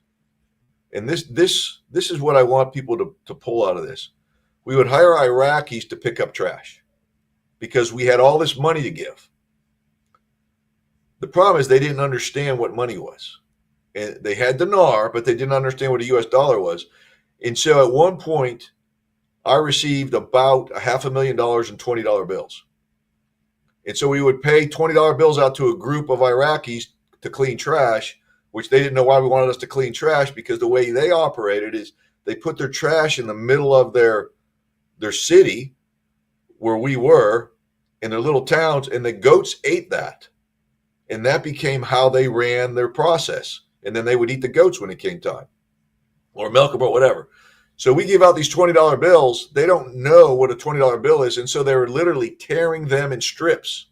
And this is what I want people to pull out of this. We would hire Iraqis to pick up trash because we had all this money to give. The problem is they didn't understand what money was. And they had dinar, but they didn't understand what a US dollar was. And so at one point, I received about $500,000 in $20 bills. And so we would pay $20 bills out to a group of Iraqis to clean trash, which they didn't know why we wanted us to clean trash, because the way they operated is they put their trash in the middle of their city where we were in their little towns, and the goats ate that. And that became how they ran their process. And then they would eat the goats when it came time, or milk them or whatever. So we give out these $20 bills. They don't know what a $20 bill is. And so they were literally tearing them in strips.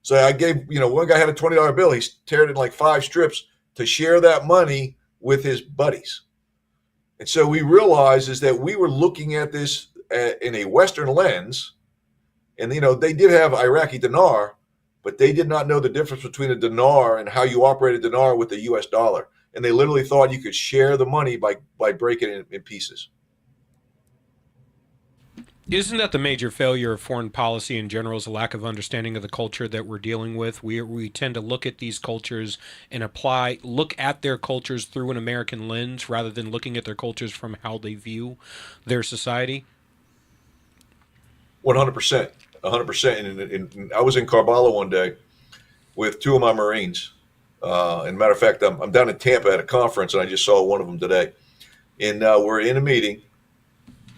So I gave, one guy had a $20 bill. He teared it in like 5 strips to share that money with his buddies. And so we realized is that we were looking at this in a Western lens. And, they did have Iraqi dinar, but they did not know the difference between a dinar and how you operate a dinar with the US dollar. And they literally thought you could share the money by breaking it in pieces. Isn't that the major failure of foreign policy in general, is a lack of understanding of the culture that we're dealing with? We tend to look at these cultures and look at their cultures through an American lens rather than looking at their cultures from how they view their society. 100%. 100%. And I was in Karbala one day with 2 of my Marines. And matter of fact, I'm down in Tampa at a conference, and I just saw one of them today. And we're in a meeting.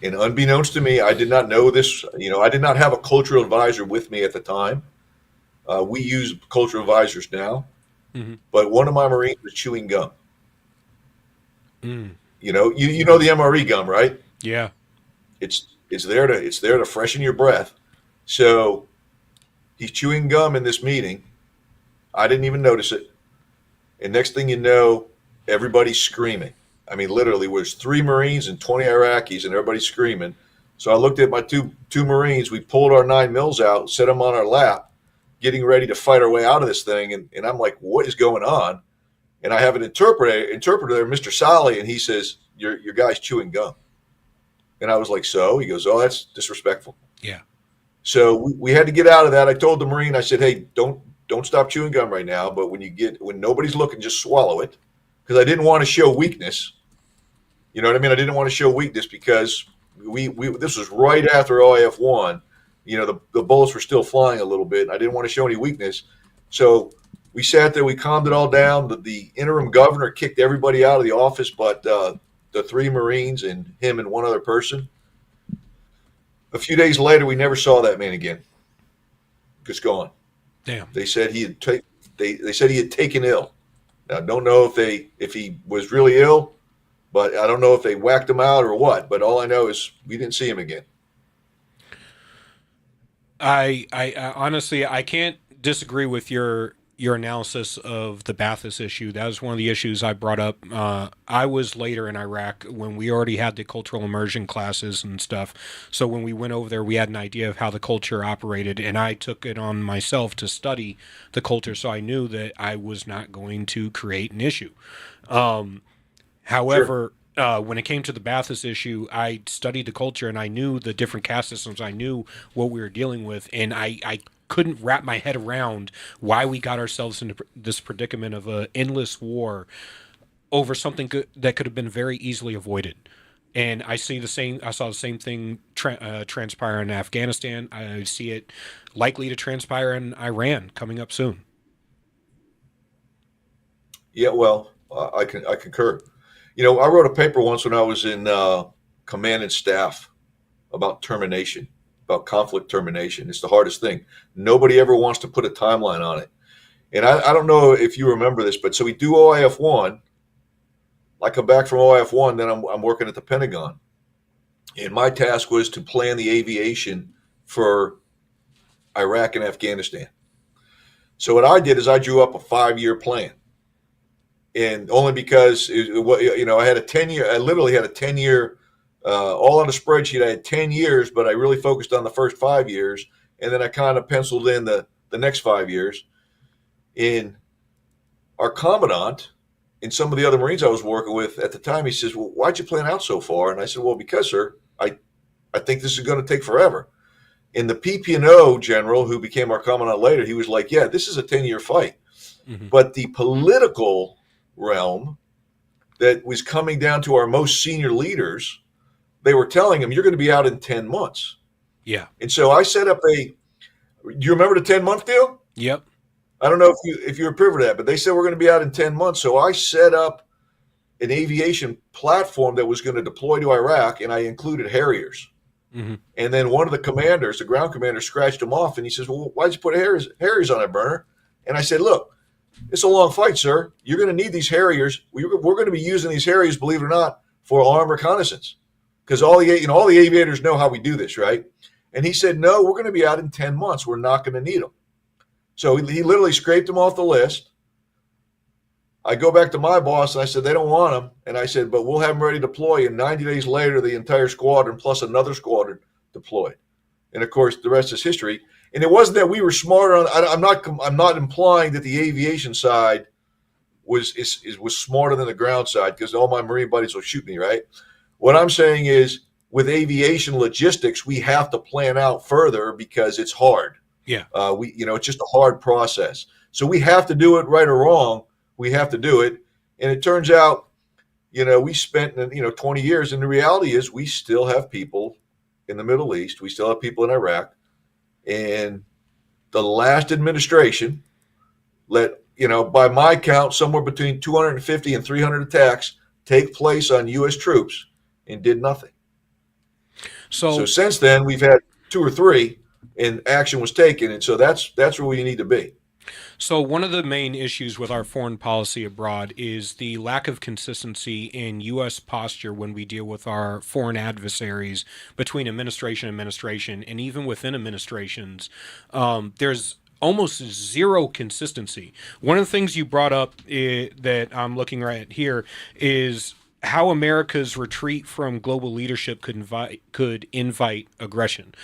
And unbeknownst to me, I did not know this. I did not have a cultural advisor with me at the time. We use cultural advisors now. Mm-hmm. But one of my Marines was chewing gum. Mm. You know the MRE gum, right? Yeah. It's there to freshen your breath. So he's chewing gum in this meeting. I didn't even notice it. And next thing you know, everybody's screaming. I mean, literally, there's 3 Marines and 20 Iraqis, and everybody's screaming. So I looked at my two Marines. We pulled our 9 mils out, set them on our lap, getting ready to fight our way out of this thing. And I'm like, what is going on? And I have an interpreter there, Mr. Sally, and he says, your guy's chewing gum. And I was like, so? He goes, oh, that's disrespectful. Yeah. So we had to get out of that. I told the Marine, I said, hey, don't stop chewing gum right now. But when nobody's looking, just swallow it. Because I didn't want to show weakness. You know what I mean? I didn't want to show weakness because this was right after OIF 1. The bullets were still flying a little bit. I didn't want to show any weakness. So we sat there. We calmed it all down. The interim governor kicked everybody out of the office but the 3 Marines and him and one other person. A few days later, we never saw that man again. Just gone. Damn. They said he had taken ill. Now, I don't know if he was really ill, but I don't know if they whacked him out or what. But all I know is we didn't see him again. I honestly, I can't disagree with your analysis of the Baathist issue. That was one of the issues I brought up. I was later in Iraq when we already had the cultural immersion classes and stuff. So when we went over there, we had an idea of how the culture operated, and I took it on myself to study the culture, so I knew that I was not going to create an issue. However, when it came to the Baathist issue, I studied the culture, and I knew the different caste systems. I knew what we were dealing with, and I couldn't wrap my head around why we got ourselves into this predicament of an endless war over something that could have been very easily avoided. And I saw the same thing transpire in Afghanistan. I see it likely to transpire in Iran coming up soon. Yeah, well, I concur. I wrote a paper once when I was in command and staff about termination, about conflict termination. It's the hardest thing. Nobody ever wants to put a timeline on it. And I don't know if you remember this, but so we do OIF 1. I come back from OIF 1, then I'm working at the Pentagon. And my task was to plan the aviation for Iraq and Afghanistan. So what I did is I drew up a 5-year plan. And only because, I had a 10-year, I literally had a 10-year, all on a spreadsheet. I had 10 years, but I really focused on the first 5 years. And then I kind of penciled in the next 5 years. And our commandant and some of the other Marines I was working with at the time, he says, well, why'd you plan out so far? And I said, well, because, sir, I think this is going to take forever. And the PP&O general, who became our commandant later, he was like, yeah, this is a 10-year fight. Mm-hmm. But the political realm that was coming down to our most senior leaders, they were telling him, you're going to be out in 10 months. Yeah. And so I set up do you remember the 10-month deal? Yep. I don't know if you were privy to that, but they said we're going to be out in 10 months. So I set up an aviation platform that was going to deploy to Iraq, and I included Harriers. Mm-hmm. And then one of the commanders, the ground commander, scratched him off, and he says, well, why'd you put Harriers on that burner? And I said, look, it's a long fight, sir. You're going to need these Harriers. We're going to be using these Harriers, believe it or not, for armed reconnaissance, because all the aviators know how we do this, right? And he said, no, we're going to be out in 10 months. We're not going to need them. So he literally scraped them off the list. I go back to my boss, and I said, they don't want them. And I said, but we'll have them ready to deploy. And 90 days later, the entire squadron plus another squadron deployed. And, of course, the rest is history. And it wasn't that we were smarter. I'm not implying that the aviation side was smarter than the ground side, because all my Marine buddies will shoot me, right? What I'm saying is, with aviation logistics, we have to plan out further because it's hard. Yeah. It's just a hard process. So we have to do it, right or wrong. We have to do it. And it turns out, we spent, 20 years. And the reality is we still have people in the Middle East. We still have people in Iraq. And the last administration let, by my count, somewhere between 250 and 300 attacks take place on U.S. troops and did nothing. So since then, we've had 2 or 3 and action was taken. And so that's where we need to be. So one of the main issues with our foreign policy abroad is the lack of consistency in U.S. posture when we deal with our foreign adversaries between administration, and even within administrations. There's almost zero consistency. One of the things you brought up that I'm looking right here is how America's retreat from global leadership could invite aggression.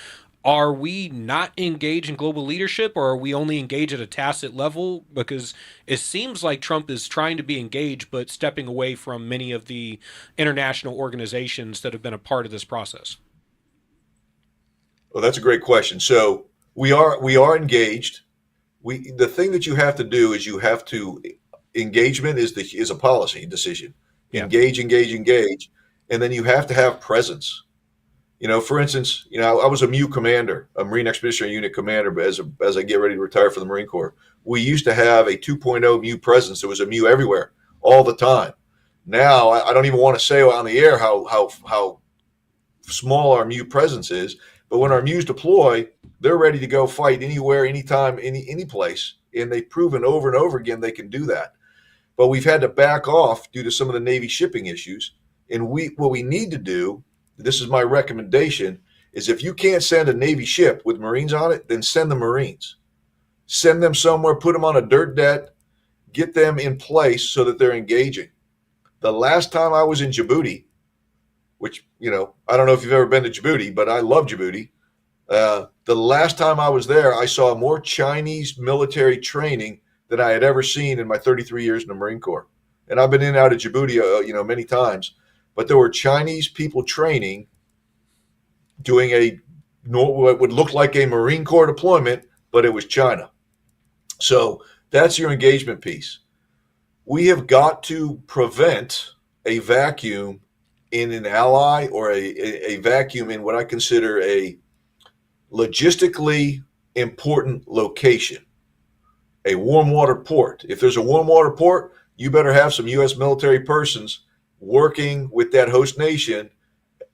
Are we not engaged in global leadership, or are we only engaged at a tacit level? Because it seems like Trump is trying to be engaged, but stepping away from many of the international organizations that have been a part of this process. Well, that's a great question. So we are engaged. The thing that you have to do is engagement is a policy decision. Yeah. Engage, and then you have to have presence. For instance, I was a MU commander, a Marine Expeditionary Unit commander, but as I get ready to retire from the Marine Corps, we used to have a 2.0 MU presence. There was a MU everywhere, all the time. Now, I don't even want to say on the air how small our MU presence is, but when our MUs deploy, they're ready to go fight anywhere, anytime, any place, and they've proven over and over again they can do that. But we've had to back off due to some of the Navy shipping issues, and what we need to do, this is my recommendation, is if you can't send a Navy ship with Marines on it, then send the Marines. Send them somewhere, put them on a dirt debt, get them in place so that they're engaging. The last time I was in Djibouti, which, I don't know if you've ever been to Djibouti, but I love Djibouti. The last time I was there, I saw more Chinese military training than I had ever seen in my 33 years in the Marine Corps. And I've been in and out of Djibouti, many times. But there were Chinese people training, doing what would look like a Marine Corps deployment, but it was China. So that's your engagement piece. We have got to prevent a vacuum in an ally, or a vacuum in what I consider a logistically important location, a warm water port. If there's a warm water port, you better have some U.S. military persons working with that host nation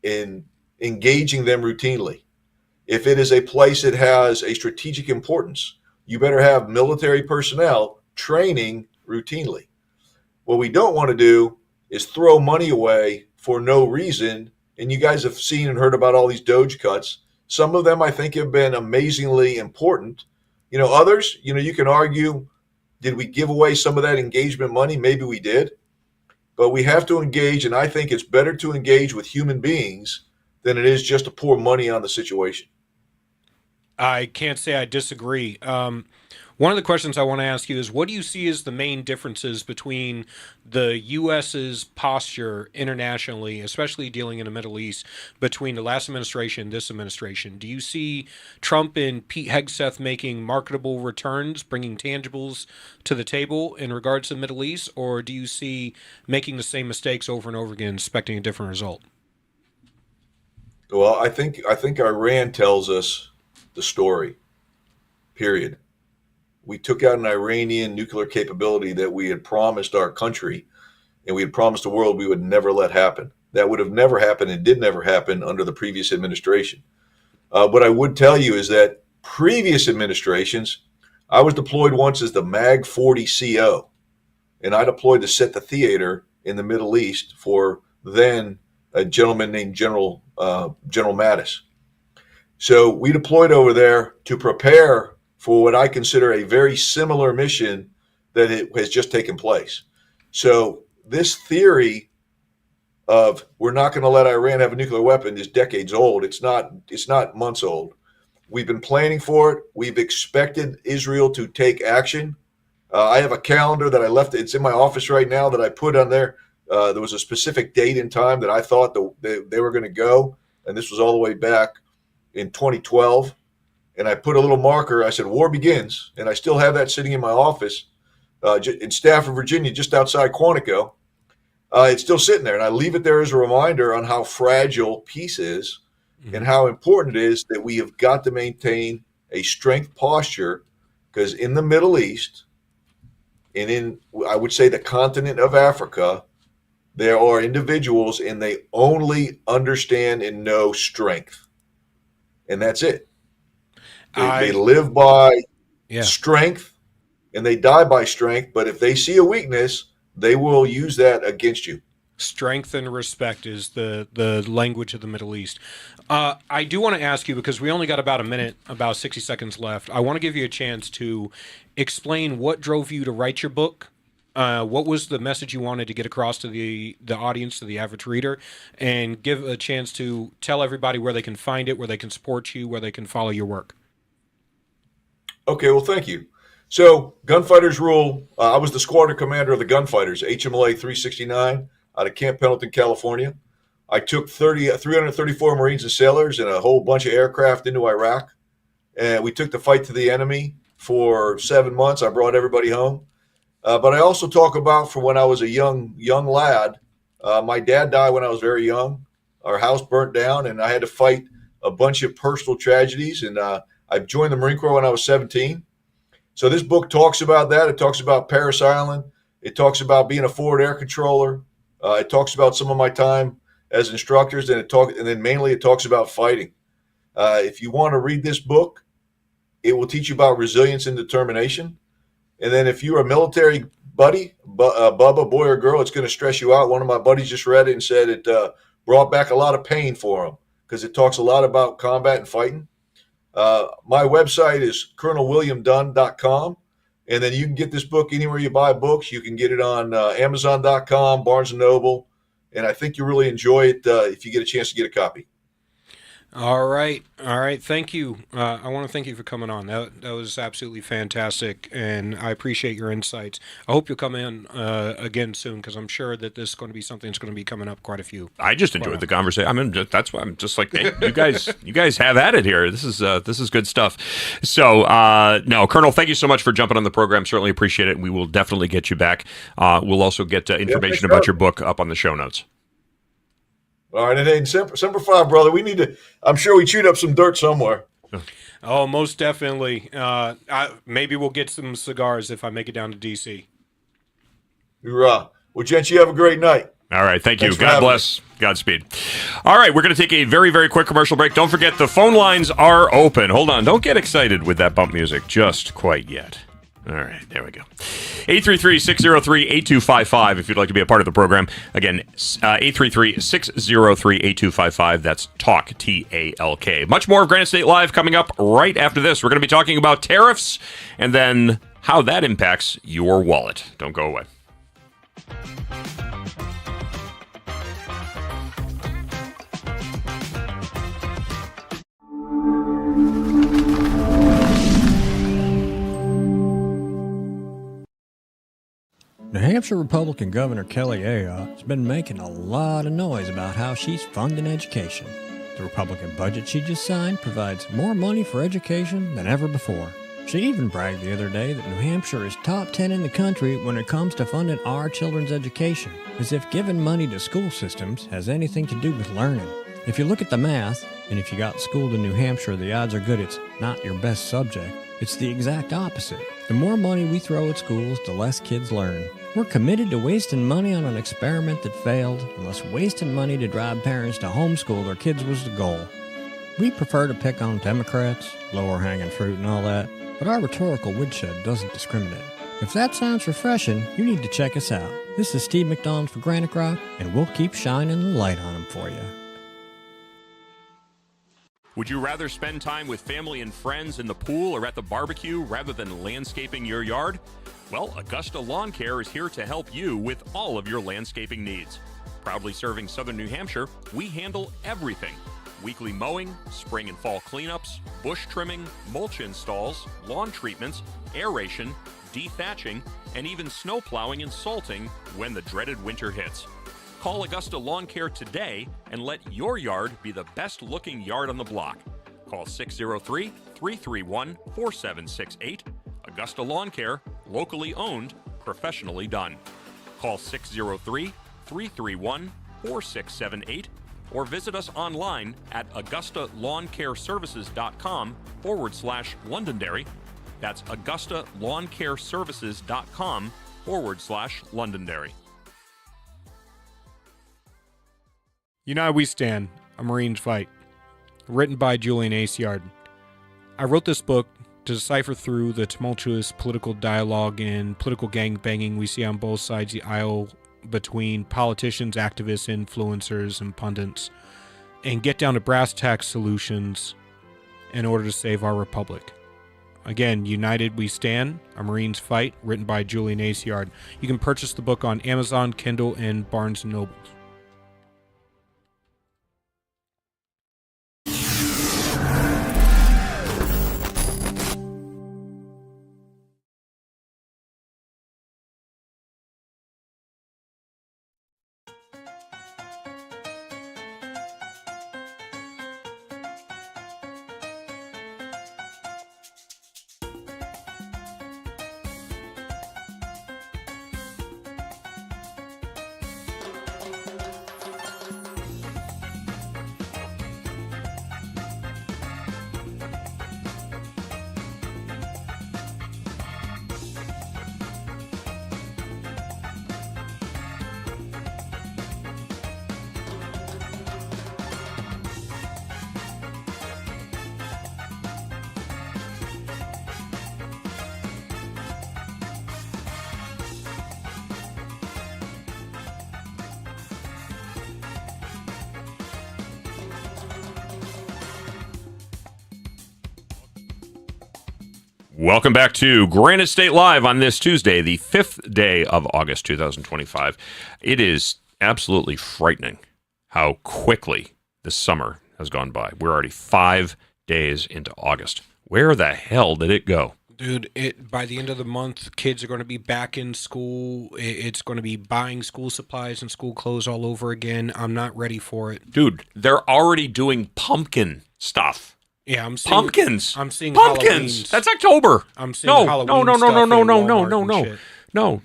in engaging them routinely. If it is a place that has a strategic importance, you better have military personnel training routinely. What we don't want to do is throw money away for no reason. And you guys have seen and heard about all these Doge cuts. Some of them I think have been amazingly important. Others, you can argue, did we give away some of that engagement money? Maybe we did. But we have to engage, and I think it's better to engage with human beings than it is just to pour money on the situation. I can't say I disagree. One of the questions I want to ask you is, what do you see as the main differences between the U.S.'s posture internationally, especially dealing in the Middle East, between the last administration and this administration? Do you see Trump and Pete Hegseth making marketable returns, bringing tangibles to the table in regards to the Middle East, or do you see making the same mistakes over and over again, expecting a different result? Well, I think Iran tells us the story, period. We took out an Iranian nuclear capability that we had promised our country and we had promised the world we would never let happen. That would have never happened and did never happen under the previous administration. What I would tell you is that previous administrations, I was deployed once as the MAG 40 CO, and I deployed to set the theater in the Middle East for then a gentleman named General Mattis. So we deployed over there to prepare for what I consider a very similar mission that it has just taken place. So this theory of we're not going to let Iran have a nuclear weapon is decades old. It's not months old. We've been planning for it. We've expected Israel to take action. I have a calendar that I left. It's in my office right now that I put on there. There was a specific date and time that I thought they were going to go. And this was all the way back in 2012. And I put a little marker. I said, war begins. And I still have that sitting in my office in Stafford, Virginia, just outside Quantico. It's still sitting there. And I leave it there as a reminder on how fragile peace is and how important it is that we have got to maintain a strength posture, because in the Middle East and in, I would say, the continent of Africa, there are individuals and they only understand and know strength. And that's it. They live by strength and they die by strength. But if they see a weakness, they will use that against you. Strength and respect is the language of the Middle East. I do want to ask you, because we only got about a minute, about 60 seconds left. I want to give you a chance to explain what drove you to write your book. What was the message you wanted to get across to the audience, to the average reader, and give a chance to tell everybody where they can find it, where they can support you, where they can follow your work. Okay, well, thank you. So, Gunfighters Rule, I was the squadron commander of the Gunfighters, HMLA 369, out of Camp Pendleton, California. I took 334 Marines and sailors and a whole bunch of aircraft into Iraq. And we took the fight to the enemy for 7 months. I brought everybody home. But I also talk about from when I was a young lad. My dad died when I was very young. Our house burnt down, and I had to fight a bunch of personal tragedies. And I joined the Marine Corps when I was 17. So this book talks about that. It talks about Parris Island. It talks about being a forward air controller. It talks about some of my time as instructors, and then mainly it talks about fighting. If you want to read this book, it will teach you about resilience and determination. And then if you're a military buddy, Bubba, boy or girl, it's going to stress you out. One of my buddies just read it and said it brought back a lot of pain for him, because it talks a lot about combat and fighting. My website is colonelwilliamdunn.com. And then you can get this book anywhere you buy books. You can get it on Amazon.com, Barnes & Noble. And I think you'll really enjoy it if you get a chance to get a copy. All right. Thank you. I want to thank you for coming on. That was absolutely fantastic, and I appreciate your insights. I hope you'll come in again soon, because I'm sure that this is going to be something that's going to be coming up quite a few. I just enjoyed the conversation. I mean, that's why I'm just like, hey, you guys have at it here. This is good stuff. So, no, Colonel, thank you so much for jumping on the program. Certainly appreciate it. We will definitely get you back. We'll also get information about your book up on the show notes. All right, and then Semper Fi, brother, we need to, I'm sure we chewed up some dirt somewhere. Oh, most definitely. Maybe we'll get some cigars if I make it down to D.C. Hoorah. Well, gents, you have a great night. All right. Thank you. Thanks for God having bless. Godspeed. All right. We're going to take a very, very quick commercial break. Don't forget the phone lines are open. Hold on. Don't get excited with that bump music just quite yet. All right. There we go. 833-603-8255 if you'd like to be a part of the program. Again, 833-603-8255. That's TALK, T-A-L-K. Much more of Granite State Live coming up right after this. We're going to be talking about tariffs and then how that impacts your wallet. Don't go away. New Hampshire Republican Governor Kelly Aiello has been making a lot of noise about how she's funding education. The Republican budget she just signed provides more money for education than ever before. She even bragged the other day that New Hampshire is top 10 in the country when it comes to funding our children's education, as if giving money to school systems has anything to do with learning. If you look at the math, and if you got schooled in New Hampshire, the odds are good it's not your best subject. It's the exact opposite. The more money we throw at schools, the less kids learn. We're committed to wasting money on an experiment that failed, unless wasting money to drive parents to homeschool their kids was the goal. We prefer to pick on Democrats, lower hanging fruit and all that, but our rhetorical woodshed doesn't discriminate. If that sounds refreshing, you need to check us out. This is Steve McDonald for GraniteGrok, and we'll keep shining the light on them for you. Would you rather spend time with family and friends in the pool or at the barbecue rather than landscaping your yard? Well, Augusta Lawn Care is here to help you with all of your landscaping needs. Proudly serving southern New Hampshire, we handle everything. Weekly mowing, spring and fall cleanups, bush trimming, mulch installs, lawn treatments, aeration, dethatching, and even snow plowing and salting when the dreaded winter hits. Call Augusta Lawn Care today and let your yard be the best looking yard on the block. Call 603-331-4768. Augusta Lawn Care, locally owned, professionally done. Call 603-331-4678 or visit us online at AugustaLawnCareServices.com/Londonderry. That's AugustaLawnCareServices.com/Londonderry. United We Stand, A Marine's Fight. Written by Julian Aiello. I wrote this book to decipher through the tumultuous political dialogue and political gangbanging we see on both sides of the aisle between politicians, activists, influencers, and pundits, and get down to brass tacks solutions in order to save our republic. Again, United We Stand, A Marine's Fight, written by Julian Aiello. You can purchase the book on Amazon, Kindle, and Barnes & Noble. Welcome back to Granite State Live on this Tuesday, the 5th day of August 2025. It is absolutely frightening how quickly this summer has gone by. We're already 5 days into August. Where the hell did it go? Dude, by the end of the month, kids are going to be back in school. It's going to be buying school supplies and school clothes all over again. I'm not ready for it. Dude, they're already doing pumpkin stuff. Yeah, I'm seeing Pumpkins. I'm seeing pumpkins. Halloween's. That's October. I'm seeing Halloween stuff in Walmart and shit. No.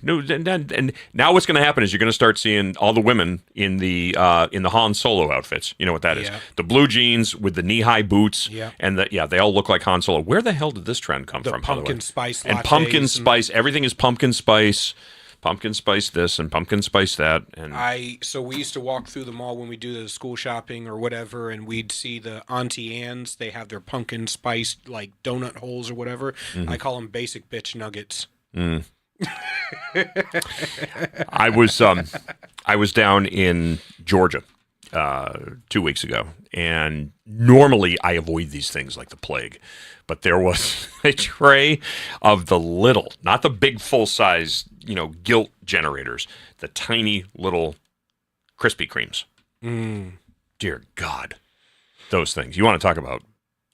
And now what's going to happen is you're going to start seeing all the women in the Han Solo outfits. You know what that is? Yeah. The blue jeans with the knee-high boots. Yeah. And they all look like Han Solo. Where the hell did this trend come from? Pumpkin spice lattes and pumpkin spice. Everything is pumpkin spice. pumpkin spice this, and pumpkin spice that. And So we used to walk through the mall when we do the school shopping or whatever, and we'd see the Auntie Anne's. They have their pumpkin spice like donut holes or whatever. I call them basic bitch nuggets. I was down in Georgia 2 weeks ago, and normally I avoid these things like the plague, but there was a tray of the little, not the big full size, guilt generators, the tiny little Krispy Kremes. Dear God, those things. You want to talk about,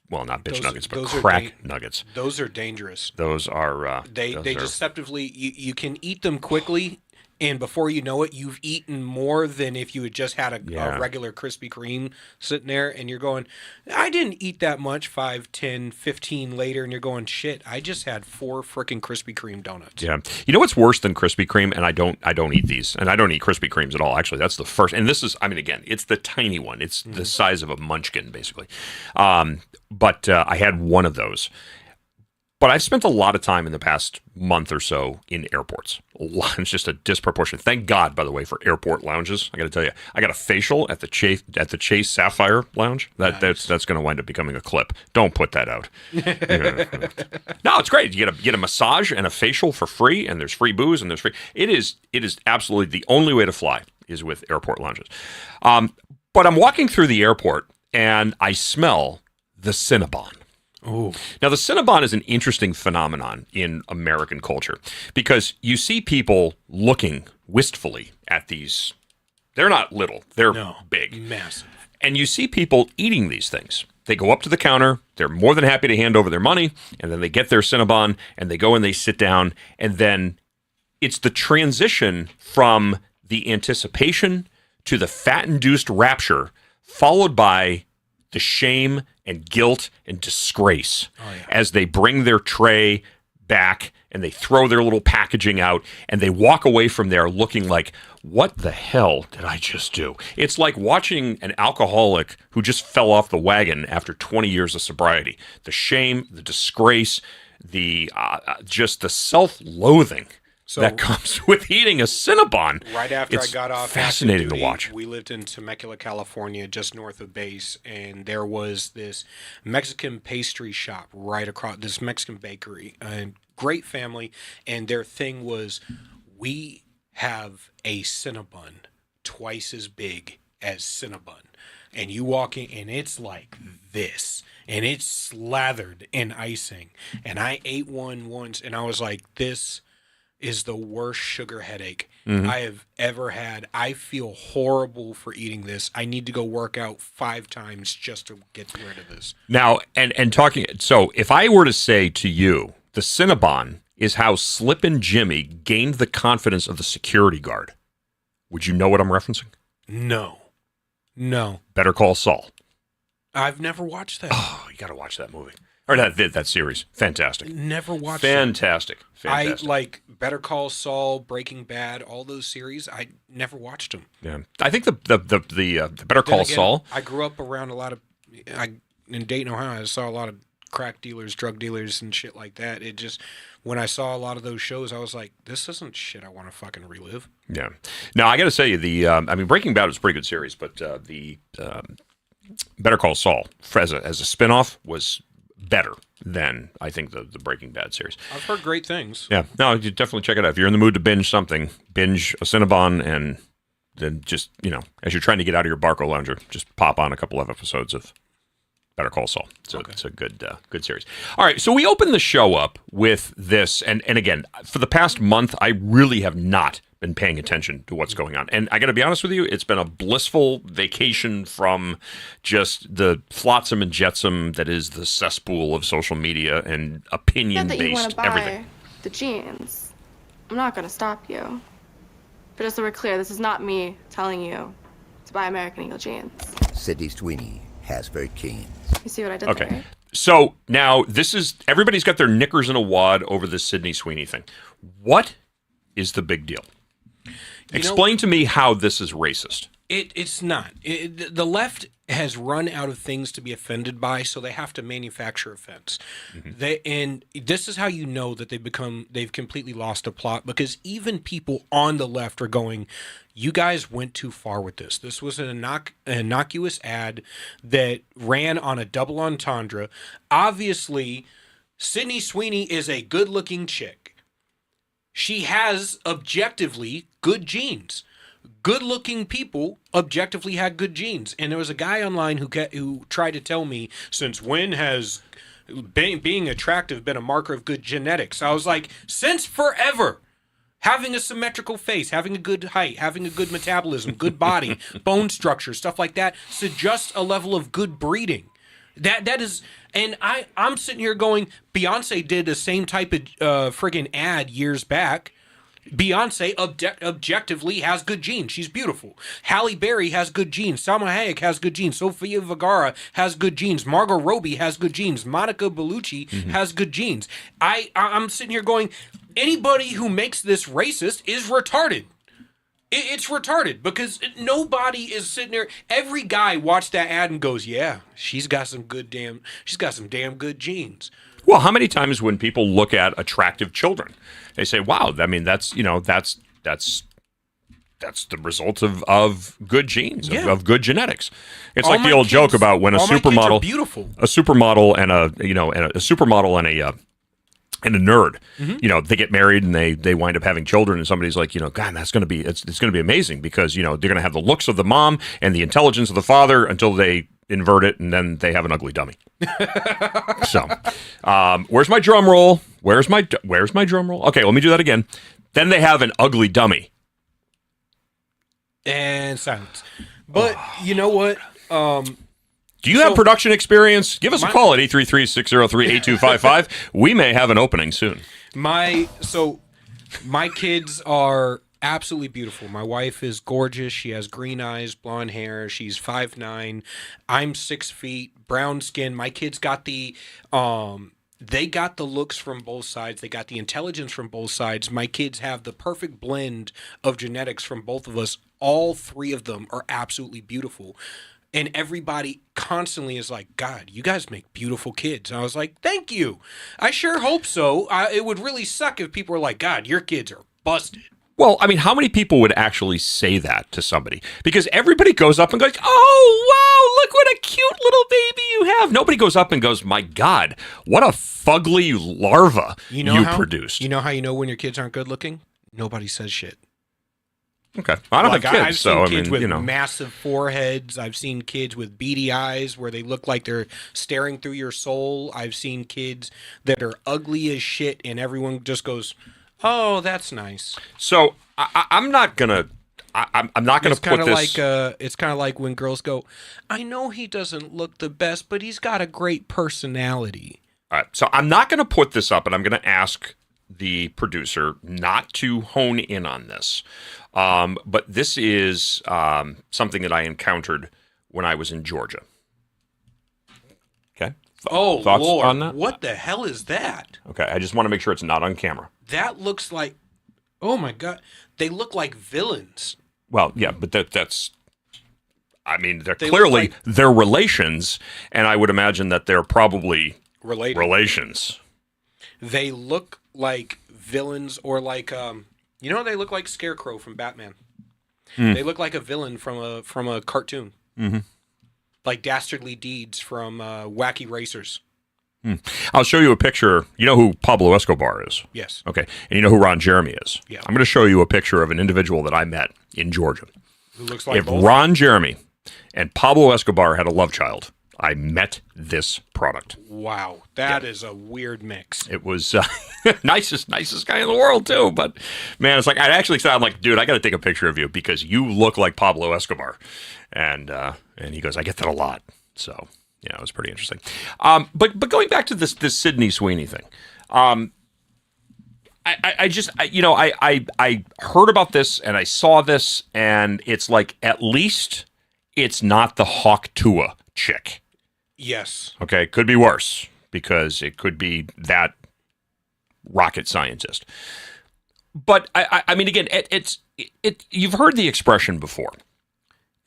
well, not bitch nuggets, but crack nuggets. Those are dangerous. Those are they deceptively. You can eat them quickly, and before you know it, you've eaten more than if you had just had a regular Krispy Kreme sitting there, and you're going, I didn't eat that much, 5, 10, 15 later, and you're going, shit, I just had 4 freaking Krispy Kreme donuts. Yeah. You know what's worse than Krispy Kreme? And I don't eat these, and I don't eat Krispy Kremes at all. Actually, that's the first, and this is, again, it's the tiny one. It's the size of a munchkin, basically. But I had one of those. But I've spent a lot of time in the past month or so in airports. It's just a disproportionate. Thank God, by the way, for airport lounges. I got to tell you, I got a facial at the Chase Sapphire Lounge. That's going to wind up becoming a clip. Don't put that out. No, it's great. You get a massage and a facial for free, and there's free booze, and there's free. It is absolutely the only way to fly is with airport lounges. But I'm walking through the airport, and I smell the Cinnabon. Ooh. Now, the Cinnabon is an interesting phenomenon in American culture because you see people looking wistfully at these. They're not little. They're big. Massive. And you see people eating these things. They go up to the counter. They're more than happy to hand over their money. And then they get their Cinnabon and they go and they sit down. And then it's the transition from the anticipation to the fat-induced rapture, followed by the shame and guilt and disgrace as they bring their tray back and they throw their little packaging out and they walk away from there looking like, what the hell did I just do? It's like watching an alcoholic who just fell off the wagon after 20 years of sobriety. The shame, the disgrace, the just the self-loathing that comes with eating a Cinnabon. Right after I got off, fascinating to watch. We lived in Temecula, California, just north of base, and there was this Mexican pastry shop right across, this Mexican bakery, a great family, and their thing was, we have a Cinnabon twice as big as Cinnabon. And you walk in, and it's like this, and it's slathered in icing. And I ate one once, and I was like, this is the worst sugar headache I have ever had. I feel horrible for eating this. I need to go work out 5 times just to get rid of this. Now, and talking, so if I were to say to you, the Cinnabon is how Slippin' Jimmy gained the confidence of the security guard, would you know what I'm referencing? No. Better Call Saul. I've never watched that. Oh, you got to watch that movie. Or that series. Fantastic. Never watched Fantastic. I like Better Call Saul, Breaking Bad, all those series. I never watched them. Yeah. I think the Better Call Saul. I grew up around a lot of in Dayton, Ohio. I saw a lot of crack dealers, drug dealers, and shit like that. It just, when I saw a lot of those shows, I was like, this isn't shit I want to fucking relive. Yeah. Now, I got to say, Breaking Bad was a pretty good series, but the Better Call Saul, as a spinoff, was better than, I think, the Breaking Bad series. I've heard great things. Yeah. No, you definitely check it out. If you're in the mood to binge something, binge a Cinnabon, and then just, as you're trying to get out of your Barco Lounger, just pop on a couple of episodes of Better Call Saul. It's a good series. All right, so we opened the show up with this, and again, for the past month, I really have not been paying attention to what's going on. And I got to be honest with you, it's been a blissful vacation from just the flotsam and jetsam that is the cesspool of social media and opinion-based everything. The jeans. I'm not going to stop you. But just so we're clear, this is not me telling you to buy American Eagle jeans. Sydney Sweeney has very keen. You see what I did there, right? So now everybody's got their knickers in a wad over the Sydney Sweeney thing. What is the big deal? Explain to me how this is racist. It's not. The left has run out of things to be offended by, so they have to manufacture offense. And this is how you know that they've completely lost a plot, because even people on the left are going, you guys went too far with this. This was an innocuous ad that ran on a double entendre. Obviously, Sydney Sweeney is a good-looking chick. She has objectively good genes. Good-looking people objectively had good genes. And there was a guy online who tried to tell me, since when has being attractive been a marker of good genetics? I was like, since forever. Having a symmetrical face, having a good height, having a good metabolism, good body, bone structure, stuff like that suggests a level of good breeding. That is, and I'm sitting here going, Beyonce did the same type of friggin' ad years back. Beyonce objectively has good genes. She's beautiful. Halle Berry has good genes. Salma Hayek has good genes. Sofia Vergara has good genes. Margot Robbie has good genes. Monica Bellucci has good genes. I'm sitting here going, anybody who makes this racist is retarded. It's retarded, because nobody is sitting there. Every guy watched that ad and goes, yeah, she's got some damn good genes. Well, how many times when people look at attractive children, they say, "Wow, I mean, that's the result of good genes, of good genetics." It's like the old joke about when a supermodel, and a nerd, they get married and they wind up having children, and somebody's like, God, that's going to be it's going to be amazing, because they're going to have the looks of the mom and the intelligence of the father until they invert it, and then they have an ugly dummy. So, where's my drum roll? Where's my drum roll? Okay, let me do that again. Then they have an ugly dummy. And silence. But you know what? Do you have production experience? Give us a call at 833-603-8255. We may have an opening soon. My kids are absolutely beautiful. My wife is gorgeous. She has green eyes, blonde hair. She's 5'9". I'm 6 feet, brown skin. My kids got they got the looks from both sides. They got the intelligence from both sides. My kids have the perfect blend of genetics from both of us. All three of them are absolutely beautiful. And everybody constantly is like, God, you guys make beautiful kids. And I was like, thank you. I sure hope so. It would really suck if people were like, God, your kids are busted. Well, I mean, how many people would actually say that to somebody? Because everybody goes up and goes, oh, wow, look what a cute little baby you have. Nobody goes up and goes, my God, what a fugly larva you produced. You know how you know when your kids aren't good looking? Nobody says shit. Okay. I don't have kids, I've seen kids with you know. massive foreheads. I've seen kids with beady eyes where they look like they're staring through your soul. I've seen kids that are ugly as shit, and everyone just goes, oh, that's nice. So I'm not gonna put this. It's kind of like when girls go, I know he doesn't look the best, but he's got a great personality. All right. So I'm not going to put this up, and I'm going to ask the producer not to hone in on this. But this is something that I encountered when I was in Georgia. Okay. Oh, Thoughts Lord. on that? What the hell is that? Okay. I just want to make sure it's not on camera. That looks like, oh my God, they look like villains. Well, yeah, but that's, I mean, they're relations, and I would imagine that they're probably relations. They look like villains, or like, they look like Scarecrow from Batman. They look like a villain from a cartoon. Mm-hmm. Like Dastardly Deeds from Wacky Racers. I'll show you a picture. You know who Pablo Escobar is? Yes. Okay. And you know who Ron Jeremy is? Yeah. I'm going to show you a picture of an individual that I met in Georgia. Who looks like if both? Ron Jeremy and Pablo Escobar had a love child, I met this product. Wow. That is a weird mix. It was nicest guy in the world, too. But, man, it's like, I actually said, I'm like, dude, I got to take a picture of you because you look like Pablo Escobar. And he goes, I get that a lot. So, yeah, it was pretty interesting. But going back to this Sydney Sweeney thing, I heard about this and I saw this, and it's like, at least it's not the Hawk Tuah chick. Yes. Okay, could be worse because it could be that rocket scientist. But I mean, again, you've heard the expression before.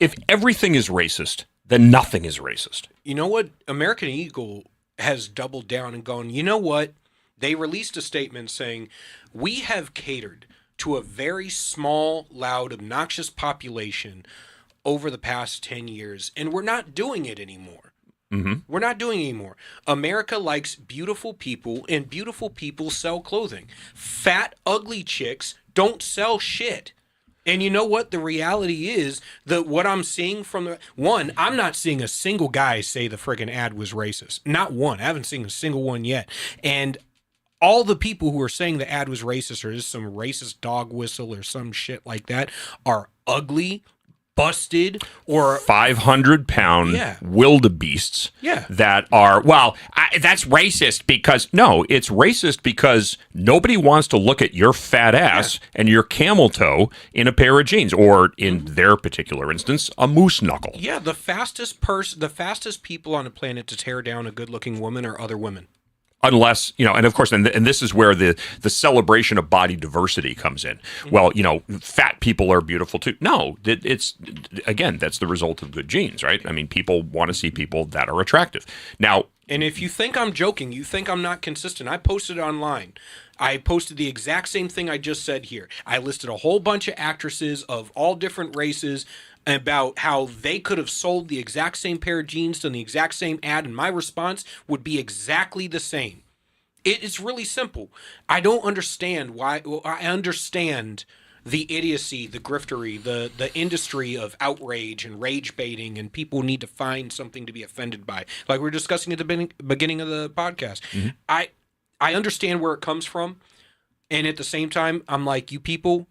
If everything is racist, then nothing is racist. You know what? American Eagle has doubled down and gone, you know what? They released a statement saying, we have catered to a very small, loud, obnoxious population over the past 10 years, and we're not doing it anymore. Mm-hmm. We're not doing it anymore. America likes beautiful people, and beautiful people sell clothing. Fat, ugly chicks don't sell shit. And you know what? The reality is that what I'm seeing from I'm not seeing a single guy say the friggin' ad was racist. Not one. I haven't seen a single one yet. And all the people who are saying the ad was racist or just some racist dog whistle or some shit like that are ugly, busted, or 500-pound wildebeests that are, that's racist because, no, it's racist because nobody wants to look at your fat ass and your camel toe in a pair of jeans, or in their particular instance, a moose knuckle. Yeah, the fastest people on the planet to tear down a good-looking woman are other women. Unless, and of course, and this is where the celebration of body diversity comes in. Well, fat people are beautiful too. No, it's, again, that's the result of good genes, right? I mean, people want to see people that are attractive. Now, and if you think I'm joking, you think I'm not consistent, I posted it online. I posted the exact same thing I just said here. I listed a whole bunch of actresses of all different races about how they could have sold the exact same pair of jeans to the exact same ad, and my response would be exactly the same. It's really simple. I don't understand why. Well, I understand the idiocy, the griftery, the industry of outrage and rage baiting, and people need to find something to be offended by. Like we were discussing at the beginning of the podcast. Mm-hmm. I understand where it comes from, and at the same time, I'm like, you people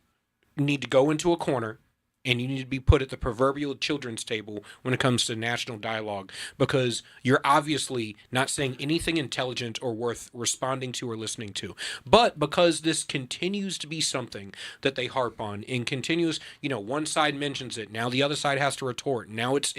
need to go into a corner, and you need to be put at the proverbial children's table when it comes to national dialogue, because you're obviously not saying anything intelligent or worth responding to or listening to. But because this continues to be something that they harp on and continues, one side mentions it, now the other side has to retort. Now it's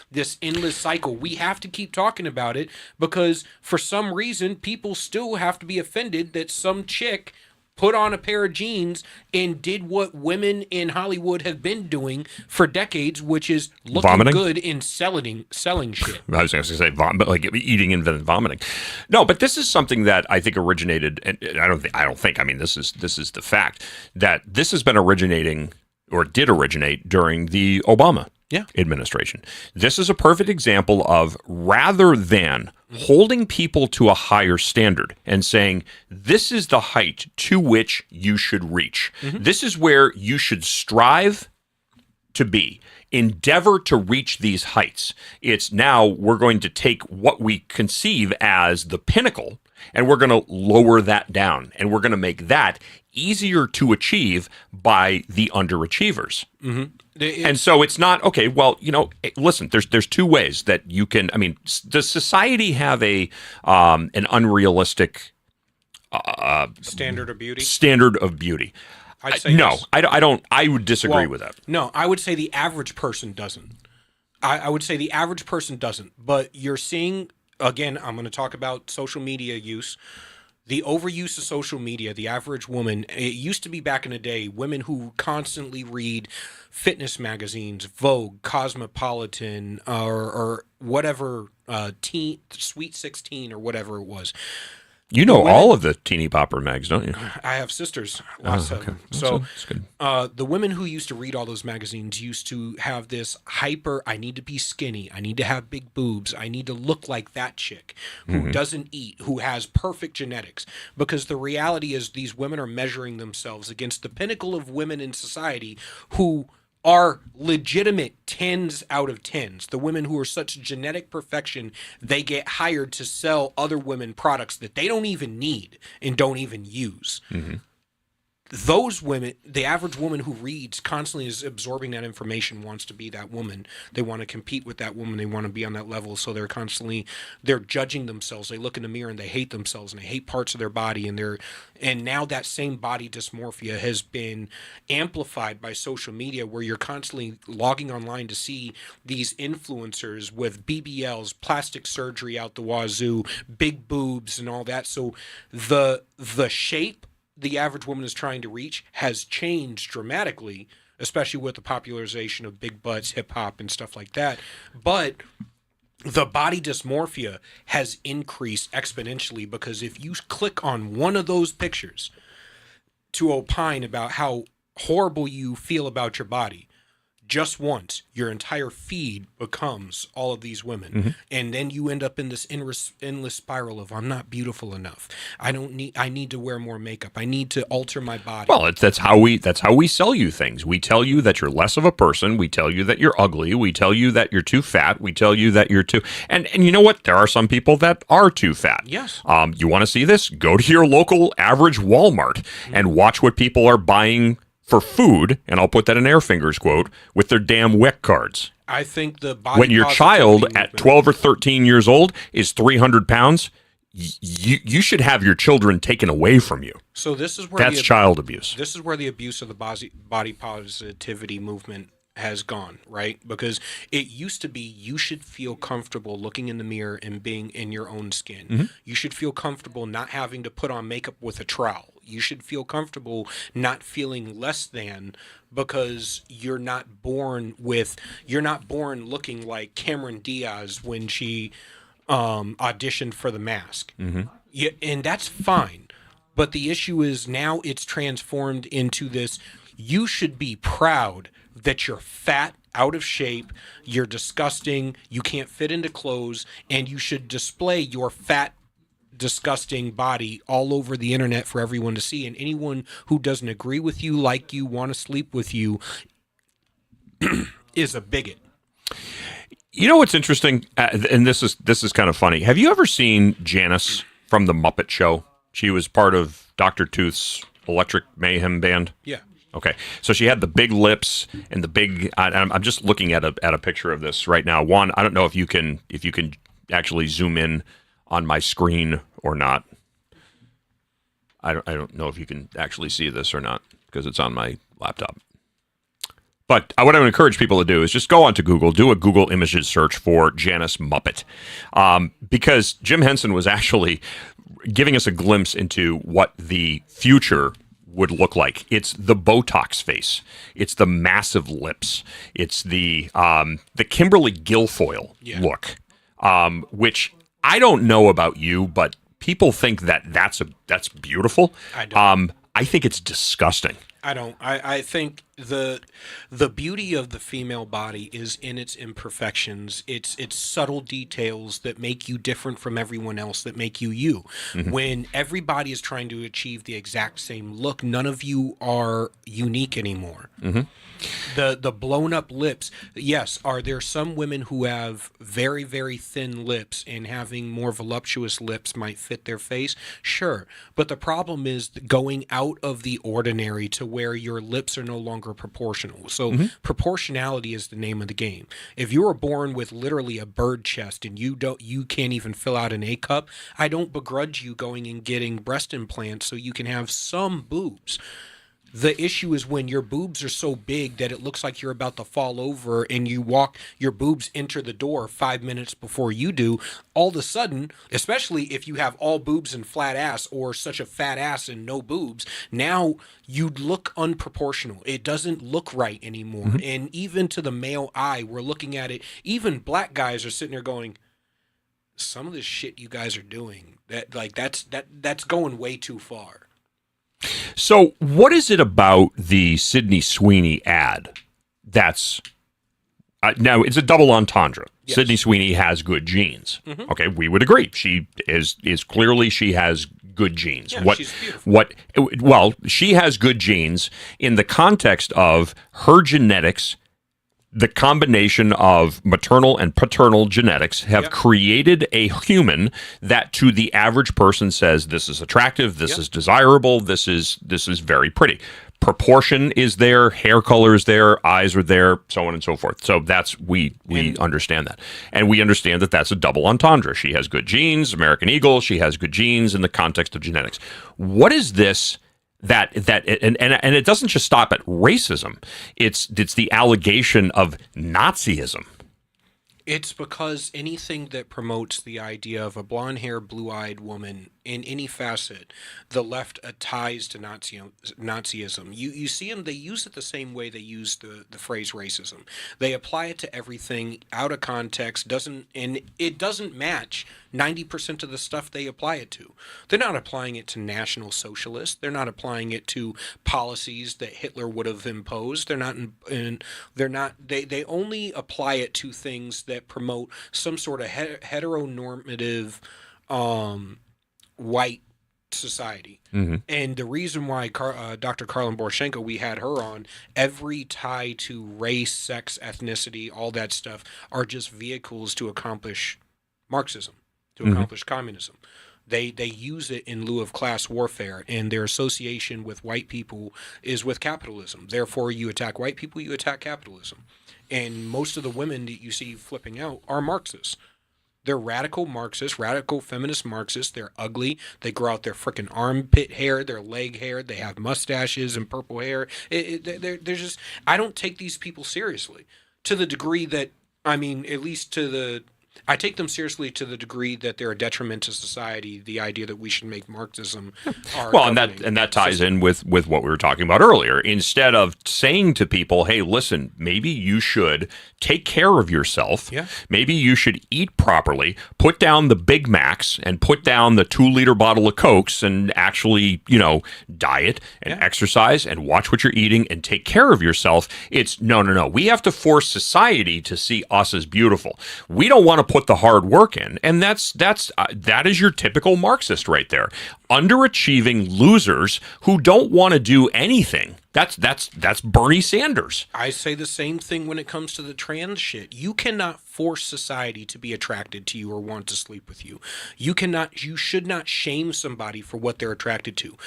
this endless cycle. We have to keep talking about it because for some reason people still have to be offended that some chick put on a pair of jeans and did what women in Hollywood have been doing for decades, which is looking good and selling shit. I was going to say like eating and then vomiting. No, but this is something that I think originated, and I mean, this is the fact that this has been originating or did originate during the Obama administration. This is a perfect example of, rather than holding people to a higher standard and saying, this is the height to which you should reach. Mm-hmm. This is where you should strive to be. Endeavor to reach these heights. It's now we're going to take what we conceive as the pinnacle and we're going to lower that down, and we're going to make that easier to achieve by the underachievers. Mm-hmm. And so it's not, okay, well, listen, there's two ways that you can, I mean, does society have an unrealistic standard of beauty? Standard of beauty. I'd say no, yes. I don't. I would disagree with that. No, I would say the average person doesn't. I would say the average person doesn't. But you're seeing, again, I'm going to talk about social media use. The overuse of social media, the average woman, it used to be back in the day, women who constantly read fitness magazines, Vogue, Cosmopolitan, or whatever, Sweet 16 or whatever it was. You know all of the teeny popper mags, don't you? I have sisters, lots of them. So that's good. The women who used to read all those magazines used to have this hyper, I need to be skinny, I need to have big boobs, I need to look like that chick who doesn't eat, who has perfect genetics. Because the reality is these women are measuring themselves against the pinnacle of women in society who are legitimate 10s out of 10s. The women who are such genetic perfection, they get hired to sell other women products that they don't even need and don't even use. Mm-hmm. Those women, the average woman who reads constantly is absorbing that information, wants to be that woman. They want to compete with that woman. They want to be on that level. So they're judging themselves. They look in the mirror and they hate themselves and they hate parts of their body. And now that same body dysmorphia has been amplified by social media, where you're constantly logging online to see these influencers with BBLs, plastic surgery out the wazoo, big boobs and all that. So the shape the average woman is trying to reach has changed dramatically especially with the popularization of big butts, hip hop, and stuff like that. But the body dysmorphia has increased exponentially because if you click on one of those pictures to opine about how horrible you feel about your body, just once, your entire feed becomes all of these women. And then you end up in this endless spiral of, I'm not beautiful enough. I need to wear more makeup. I need to alter my body. Well, that's how we sell you things. We tell you that you're less of a person. We tell you that you're ugly. We tell you that you're too fat. We tell you that you're too... And you know what? There are some people that are too fat. Yes. You want to see this? Go to your local average Walmart and watch what people are buying for food, and I'll put that in air fingers quote, with their damn WIC cards. I think the body when your child at 12 or 13 years old is 300 pounds, you should have your children taken away from you. So this is where that's child abuse. This is where the abuse of the body positivity movement has gone, right? Because it used to be you should feel comfortable looking in the mirror and being in your own skin. You should feel comfortable not having to put on makeup with a trowel. You should feel comfortable not feeling less than because you're not born looking like Cameron Diaz when she auditioned for The Mask. Yeah, and that's fine. But the issue is now it's transformed into this, you should be proud that you're fat, out of shape, you're disgusting, you can't fit into clothes, and you should display your fat, disgusting body all over the internet for everyone to see. And anyone who doesn't agree with you, like you, want to sleep with you, is a bigot. You know what's interesting, and this is kind of funny. Have you ever seen Janice from the Muppet Show? She was part of Dr. Tooth's Electric Mayhem band. Yeah. Okay, so she had the big lips and the big. I'm just looking at a picture of this right now. One, I don't know if you can actually zoom in on my screen or not. I don't know if you can actually see this or not because it's on my laptop. But what I would encourage people to do is just go onto Google, do a Google images search for Janice Muppet, because Jim Henson was actually giving us a glimpse into what the future would look like. It's the Botox face. It's the massive lips. It's the Kimberly Guilfoyle look, which I don't know about you, but people think that's beautiful. I don't. I think it's disgusting. I don't. I think the beauty of the female body is in its imperfections. It's subtle details that make you different from everyone else, that make you you. When everybody is trying to achieve the exact same look, none of you are unique anymore. The blown up lips. Yes, are there some women who have very, very thin lips and having more voluptuous lips might fit their face? Sure. But the problem is going out of the ordinary to where your lips are no longer proportional. So proportionality is the name of the game. If you were born with literally a bird chest and you can't even fill out an A cup, I don't begrudge you going and getting breast implants so you can have some boobs. The issue is when your boobs are so big that it looks like you're about to fall over and your boobs enter the door 5 minutes before you do. All of a sudden, especially if you have all boobs and flat ass or such a fat ass and no boobs, now you look unproportional. It doesn't look right anymore. And even to the male eye, we're looking at it. Even black guys are sitting there going, some of this shit you guys are doing, that's going way too far. So what is it about the Sydney Sweeney ad that's now it's a double entendre? Yes. Sydney Sweeney has good genes. Okay, we would agree. She is clearly, she has good genes. Yeah, she's beautiful. Well, she has good genes in the context of her genetics. The combination of maternal and paternal genetics have created a human that to the average person says this is attractive, this is desirable, this is very pretty. Proportion is there, hair color is there, eyes are there, so on and so forth. So that's we understand that. And we understand that that's a double entendre. She has good genes, American Eagle, she has good genes in the context of genetics. What is this and it doesn't just stop at racism. It's the allegation of Nazism. It's because anything that promotes the idea of a blonde-haired, blue-eyed woman in any facet, the left ties to Nazism. You see them, they use it the same way they use the phrase racism. They apply it to everything out of context, and it doesn't match 90% of the stuff they apply it to. They're not applying it to National Socialists. They're not applying it to policies that Hitler would have imposed. They only apply it to things that promote some sort of heteronormative white society. And the reason why Dr. Karlin Borchenko, we had her on, every tie to race, sex, ethnicity, all that stuff are just vehicles to accomplish Marxism, to accomplish communism. They use it in lieu of class warfare, and their association with white people is with capitalism. Therefore, you attack white people, you attack capitalism. And most of the women that you see flipping out are Marxists. They're radical Marxists, radical feminist Marxists. They're ugly. They grow out their freaking armpit hair, their leg hair. They have mustaches and purple hair. They're just, I don't take these people seriously to the degree that, at least to the, I take them seriously to the degree that they're a detriment to society. The idea that we should make Marxism our and that ties in with what we were talking about earlier. Instead of saying to people, "Hey, listen, maybe you should take care of yourself. Yeah. Maybe you should eat properly. Put down the Big Macs and put down the 2-liter bottle of Cokes and actually, diet and exercise and watch what you're eating and take care of yourself." It's no. We have to force society to see us as beautiful. We don't want to put the hard work in, and that is your typical Marxist right there. Underachieving losers who don't want to do anything. That's Bernie Sanders. I say the same thing when it comes to the trans shit. You cannot force society to be attracted to you or want to sleep with you. You should not shame somebody for what they're attracted to.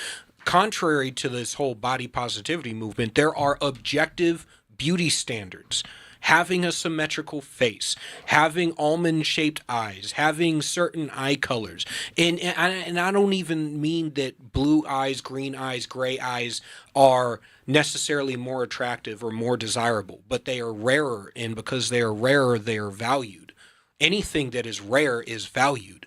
Contrary to this whole body positivity movement, there are objective beauty standards. Having a symmetrical face, having almond-shaped eyes, having certain eye colors. And I don't even mean that blue eyes, green eyes, gray eyes are necessarily more attractive or more desirable, but they are rarer, and because they are rarer, they are valued. Anything that is rare is valued.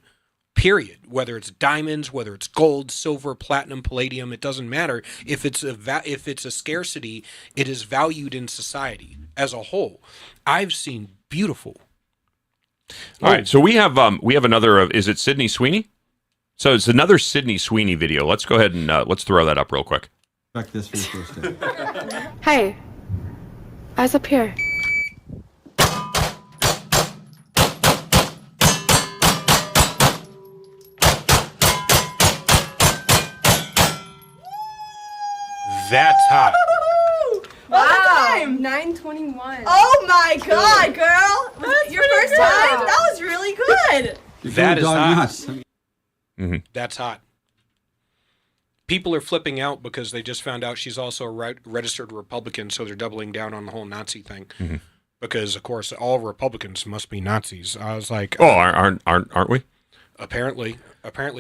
Period. Whether it's diamonds, whether it's gold, silver, platinum, palladium, it doesn't matter. If it's a scarcity, it is valued in society as a whole. I've seen beautiful. All right, so we have another. Is it Sydney Sweeney? So it's another Sydney Sweeney video. Let's go ahead and let's throw that up real quick. Back this for your first day. Hey, eyes up here. That's hot. Wow. 9:21. Oh my god, girl! Your first time? That was really good. That is hot. Nuts. That's hot. People are flipping out because they just found out she's also a registered Republican, so they're doubling down on the whole Nazi thing. Because, of course, all Republicans must be Nazis. I was like, "Oh, aren't we?" Apparently,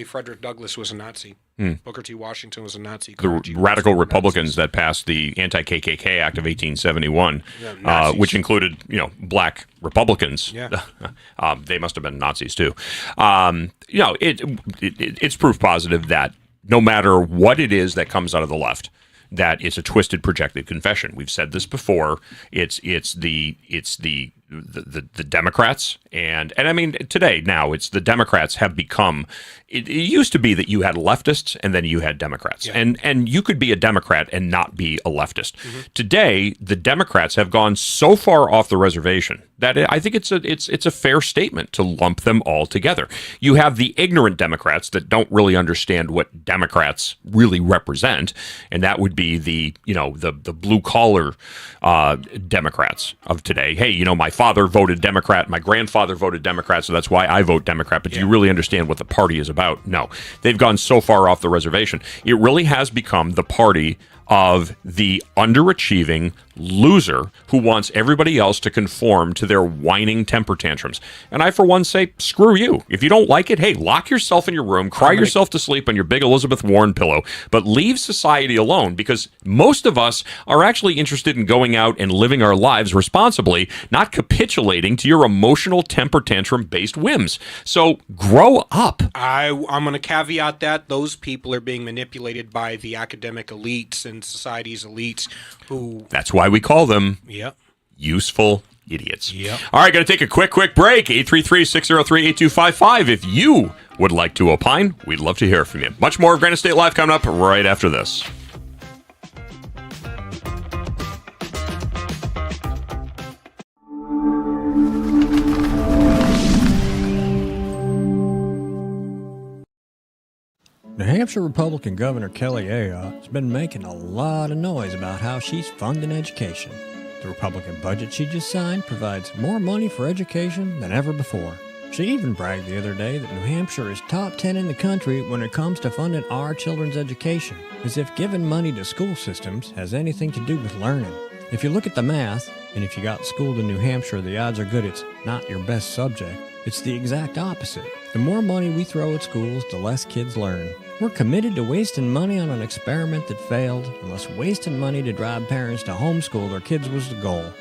Frederick Douglass was a Nazi. Booker T. Washington was a Nazi. The radical Republicans that passed the Anti-KKK Act of 1871, which included, black Republicans. Yeah. They must have been Nazis too. It's proof positive that no matter what it is that comes out of the left, that it's a twisted, projected confession. We've said this before. It's the Democrats and I mean today now it's the Democrats have become. It used to be that you had leftists and then you had Democrats, and you could be a Democrat and not be a leftist. Today, the Democrats have gone so far off the reservation that I think it's a fair statement to lump them all together. You have the ignorant Democrats that don't really understand what Democrats really represent, and that would be the blue collar Democrats of today. Hey, my father voted Democrat, my grandfather voted Democrat, so that's why I vote Democrat. But do you really understand what the party is about? No. They've gone so far off the reservation. It really has become the party of the underachieving loser who wants everybody else to conform to their whining temper tantrums. And I, for one, say, screw you. If you don't like it, hey, lock yourself in your room, cry yourself to sleep on your big Elizabeth Warren pillow, but leave society alone, because most of us are actually interested in going out and living our lives responsibly, not capitulating to your emotional temper tantrum-based whims. So grow up. I'm going to caveat that those people are being manipulated by the academic elites and society's elites who... That's why we call them Yep. useful idiots. Yep. All right, going to take a quick break. 833-603-8255. If you would like to opine, we'd love to hear from you. Much more of Granite State Live coming up right after this. New Hampshire Republican Governor Kelly Aiello has been making a lot of noise about how she's funding education. The Republican budget she just signed provides more money for education than ever before. She even bragged the other day that New Hampshire is top 10 in the country when it comes to funding our children's education, as if giving money to school systems has anything to do with learning. If you look at the math, and if you got schooled in New Hampshire, the odds are good it's not your best subject. It's the exact opposite. The more money we throw at schools, the less kids learn. We're committed to wasting money on an experiment that failed, unless wasting money to drive parents to homeschool their kids was the goal.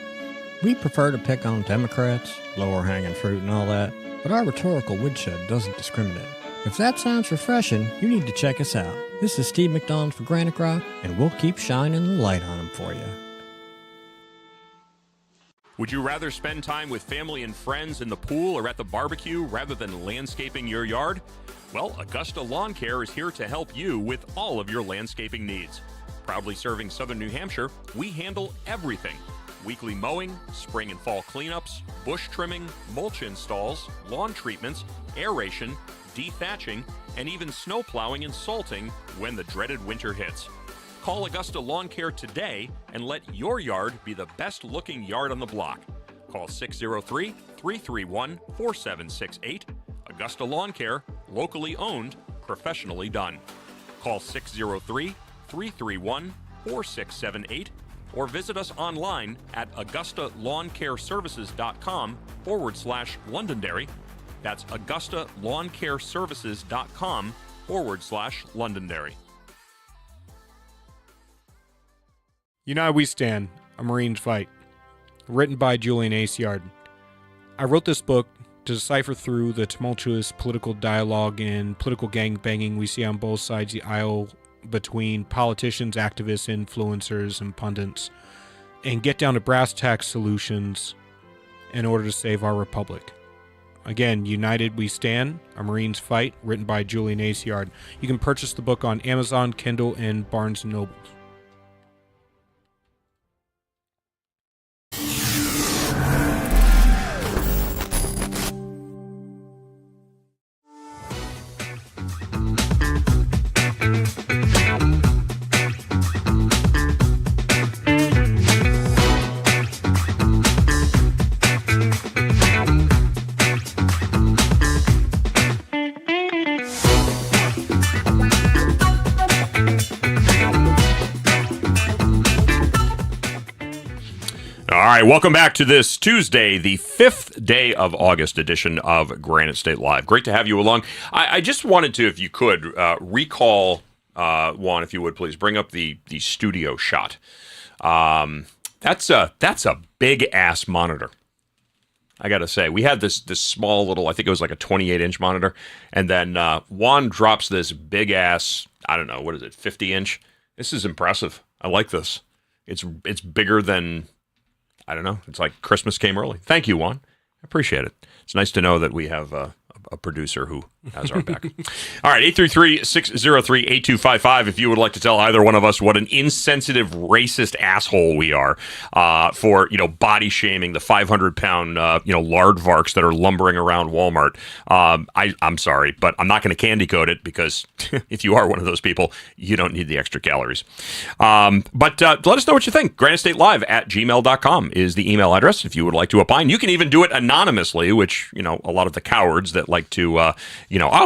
We prefer to pick on Democrats, lower hanging fruit and all that, but our rhetorical woodshed doesn't discriminate. If that sounds refreshing, you need to check us out. This is Steve McDonald for GraniteGrok, and we'll keep shining the light on them for you. Would you rather spend time with family and friends in the pool or at the barbecue rather than landscaping your yard? Well, Augusta Lawn Care is here to help you with all of your landscaping needs. Proudly serving southern New Hampshire, we handle everything. Weekly mowing, spring and fall cleanups, bush trimming, mulch installs, lawn treatments, aeration, dethatching, and even snow plowing and salting when the dreaded winter hits. Call Augusta Lawn Care today and let your yard be the best looking yard on the block. Call 603-331-4768. Augusta Lawn Care, locally owned, professionally done. Call 603-331-4678 or visit us online at AugustaLawnCareServices.com/Londonderry. That's AugustaLawnCareServices.com/Londonderry. United We Stand, A Marine's Fight. Written by Julian Aiello. I wrote this book to decipher through the tumultuous political dialogue and political gangbanging we see on both sides of the aisle between politicians, activists, influencers, and pundits, and get down to brass tacks solutions in order to save our republic. Again, United We Stand, A Marine's Fight, written by Julian Aiello. You can purchase the book on Amazon, Kindle, and Barnes & Noble. All right, welcome back to this Tuesday, the 5th day of August edition of Granite State Live. Great to have you along. I just wanted to, if you could, recall, Juan, if you would please, bring up the studio shot. That's a big-ass monitor. I got to say, we had this small little, I think it was like a 28-inch monitor, and then Juan drops this big-ass, I don't know, what is it, 50-inch? This is impressive. I like this. It's bigger than... I don't know. It's like Christmas came early. Thank you, Juan. I appreciate it. It's nice to know that we have a producer who has our back. All right, 833-603-8255 if you would like to tell either one of us what an insensitive, racist asshole we are for, body shaming the 500-pound, lardvarks that are lumbering around Walmart. I'm sorry, but I'm not going to candy coat it because if you are one of those people, you don't need the extra calories. But let us know what you think. GraniteStateLive@gmail.com is the email address if you would like to opine. You can even do it anonymously, which, a lot of the cowards that like to, oh,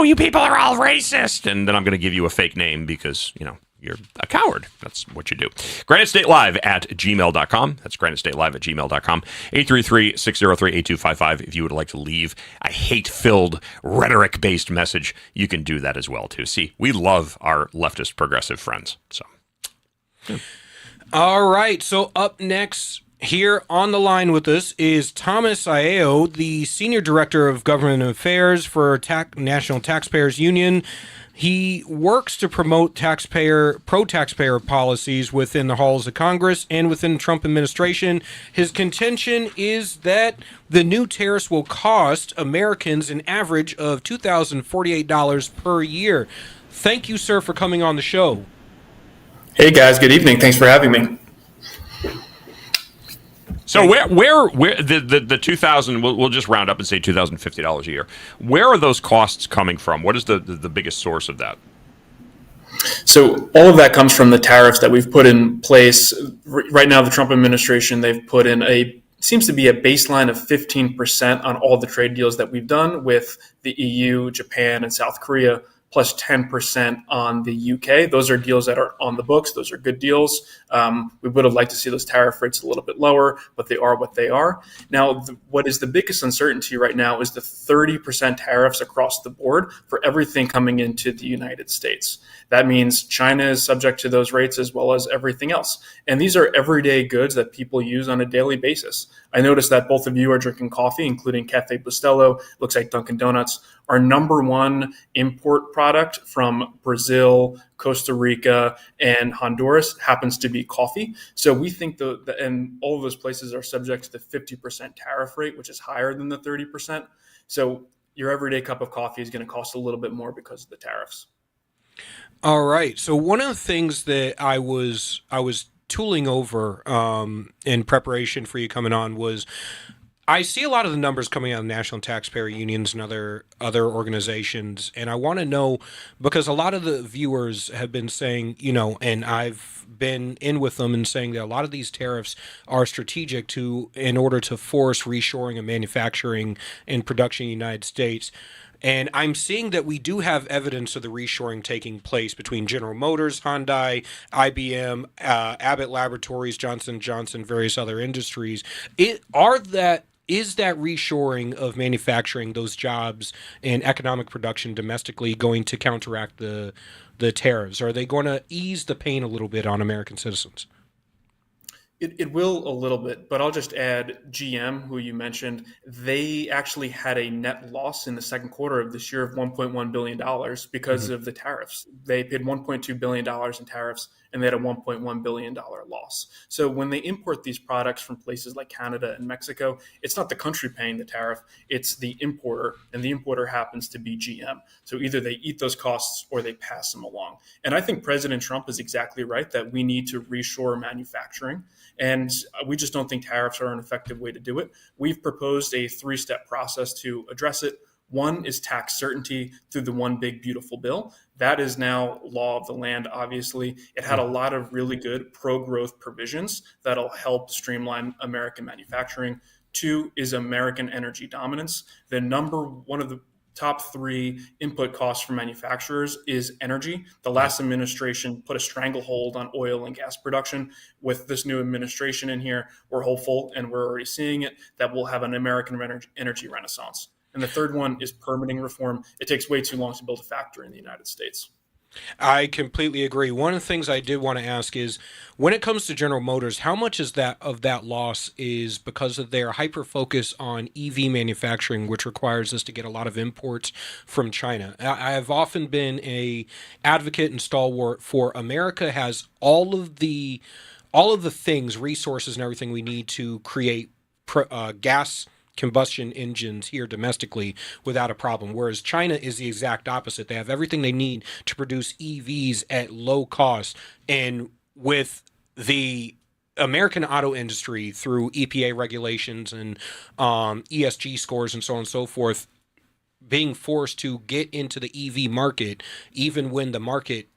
you people are all racist, and then I'm going to give you a fake name because, you're a coward. That's what you do. GraniteStateLive@gmail.com. That's GraniteStateLive@gmail.com. 833-603-8255. If you would like to leave a hate-filled, rhetoric-based message, you can do that as well, too. See, we love our leftist progressive friends. So, All right. So up next here on the line with us is Thomas Aiello, the Senior Director of Government Affairs for National Taxpayers Union. He works to promote pro-taxpayer policies within the halls of Congress and within the Trump administration. His contention is that the new tariffs will cost Americans an average of $2,048 per year. Thank you, sir, for coming on the show. Hey guys, good evening. Thanks for having me. So where the 2,000, we'll just round up and say $2,050 a year. Where are those costs coming from? What is the biggest source of that? So all of that comes from the tariffs that we've put in place. Right now, the Trump administration, they've put in seems to be a baseline of 15% on all the trade deals that we've done with the EU, Japan, and South Korea, plus 10% on the UK. Those are deals that are on the books. Those are good deals. We would have liked to see those tariff rates a little bit lower, but they are what they are. Now, what is the biggest uncertainty right now is the 30% tariffs across the board for everything coming into the United States. That means China is subject to those rates as well as everything else. And these are everyday goods that people use on a daily basis. I noticed that both of you are drinking coffee, including Cafe Bustelo, looks like Dunkin' Donuts. Our number one import product from Brazil, Costa Rica, and Honduras happens to be coffee. So we think and all of those places are subject to the 50% tariff rate, which is higher than the 30%. So your everyday cup of coffee is going to cost a little bit more because of the tariffs. All right. So one of the things that I was tooling over in preparation for you coming on was I see a lot of the numbers coming out of national taxpayer unions and other organizations, and I want to know, because a lot of the viewers have been saying, and I've been in with them and saying that a lot of these tariffs are strategic in order to force reshoring of manufacturing and production in the United States. And I'm seeing that we do have evidence of the reshoring taking place between General Motors, Hyundai, IBM, Abbott Laboratories, Johnson & Johnson, various other industries. Is that reshoring of manufacturing, those jobs and economic production domestically, going to counteract the tariffs? Are they going to ease the pain a little bit on American citizens? It will a little bit, but I'll just add GM, who you mentioned, they actually had a net loss in the second quarter of this year of $1.1 billion because of the tariffs. They paid $1.2 billion in tariffs, and they had a $1.1 billion loss. So when they import these products from places like Canada and Mexico, it's not the country paying the tariff, it's the importer, and the importer happens to be GM. So either they eat those costs or they pass them along. And I think President Trump is exactly right that we need to reshore manufacturing. And we just don't think tariffs are an effective way to do it. We've proposed a 3-step process to address it. One is tax certainty through the One Big Beautiful Bill. That is now law of the land, obviously. It had a lot of really good pro-growth provisions that'll help streamline American manufacturing. 2 is American energy dominance. One of the top 3 input costs for manufacturers is energy. The last administration put a stranglehold on oil and gas production. With this new administration in here, we're hopeful, and we're already seeing it, that we'll have an American energy renaissance. And the third one is permitting reform. It takes way too long to build a factory in the United States. I completely agree. One of the things I did want to ask is, when it comes to General Motors, how much is that loss is because of their hyper focus on EV manufacturing, which requires us to get a lot of imports from China? I have often been a advocate and stalwart for America has all of the things, resources, and everything we need to create gas combustion engines here domestically without a problem, whereas China is the exact opposite. They have everything they need to produce EVs at low cost, and with the American auto industry through EPA regulations and ESG scores and so on and so forth being forced to get into the EV market, even when the market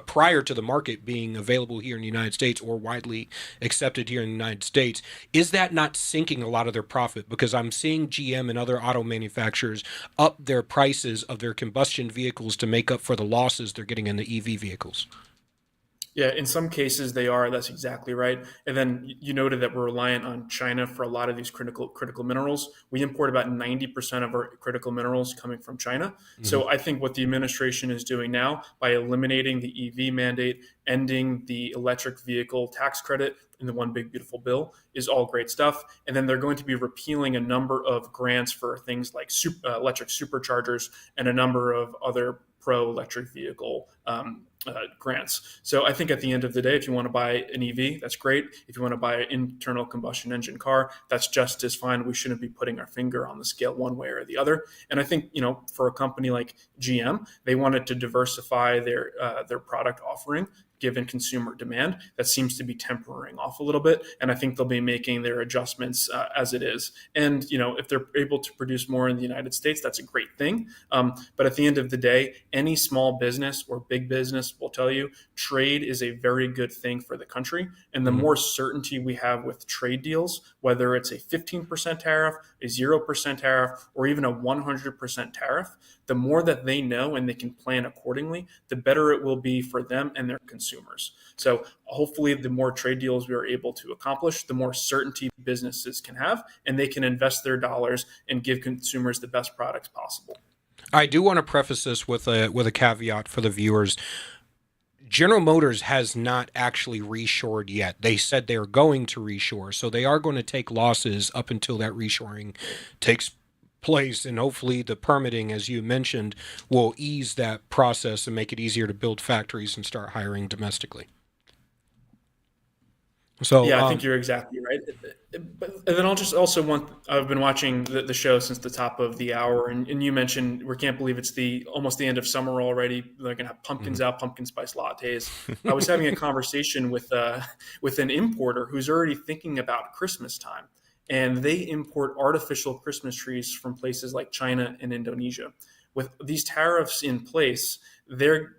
prior to the market being available here in the United States or widely accepted here in the United States, is that not sinking a lot of their profit? Because I'm seeing GM and other auto manufacturers up their prices of their combustion vehicles to make up for the losses they're getting in the EV vehicles. Yeah, in some cases they are. That's exactly right. And then you noted that we're reliant on China for a lot of these critical minerals. We import about 90% of our critical minerals coming from China. So I think what the administration is doing now by eliminating the EV mandate, ending the electric vehicle tax credit in the One Big Beautiful Bill is all great stuff. And then they're going to be repealing a number of grants for things like electric superchargers and a number of other pro electric vehicle grants. So I think at the end of the day, if you want to buy an EV, that's great. If you want to buy an internal combustion engine car, that's just as fine. We shouldn't be putting our finger on the scale one way or the other. And I think, for a company like GM, they wanted to diversify their product offering given consumer demand. That seems to be tempering off a little bit. And I think they'll be making their adjustments as it is. And, if they're able to produce more in the United States, that's a great thing. But at the end of the day, any small business or big business will tell you trade is a very good thing for the country. And the more certainty we have with trade deals, whether it's a 15% tariff, a 0% tariff, or even a 100% tariff, the more that they know and they can plan accordingly, the better it will be for them and their consumers. So hopefully the more trade deals we are able to accomplish, the more certainty businesses can have, and they can invest their dollars and give consumers the best products possible. I do want to preface this with a caveat for the viewers. General Motors has not actually reshored yet. They said they're going to reshore, so they are going to take losses up until that reshoring takes place, and hopefully the permitting, as you mentioned, will ease that process and make it easier to build factories and start hiring domestically. So yeah, I think you're exactly right. But and then I've been watching the show since the top of the hour, and you mentioned we can't believe it's almost the end of summer already. They're gonna have pumpkins out, pumpkin spice lattes. I was having a conversation with an importer who's already thinking about Christmas time, and they import artificial Christmas trees from places like China and Indonesia. With these tariffs in place, they're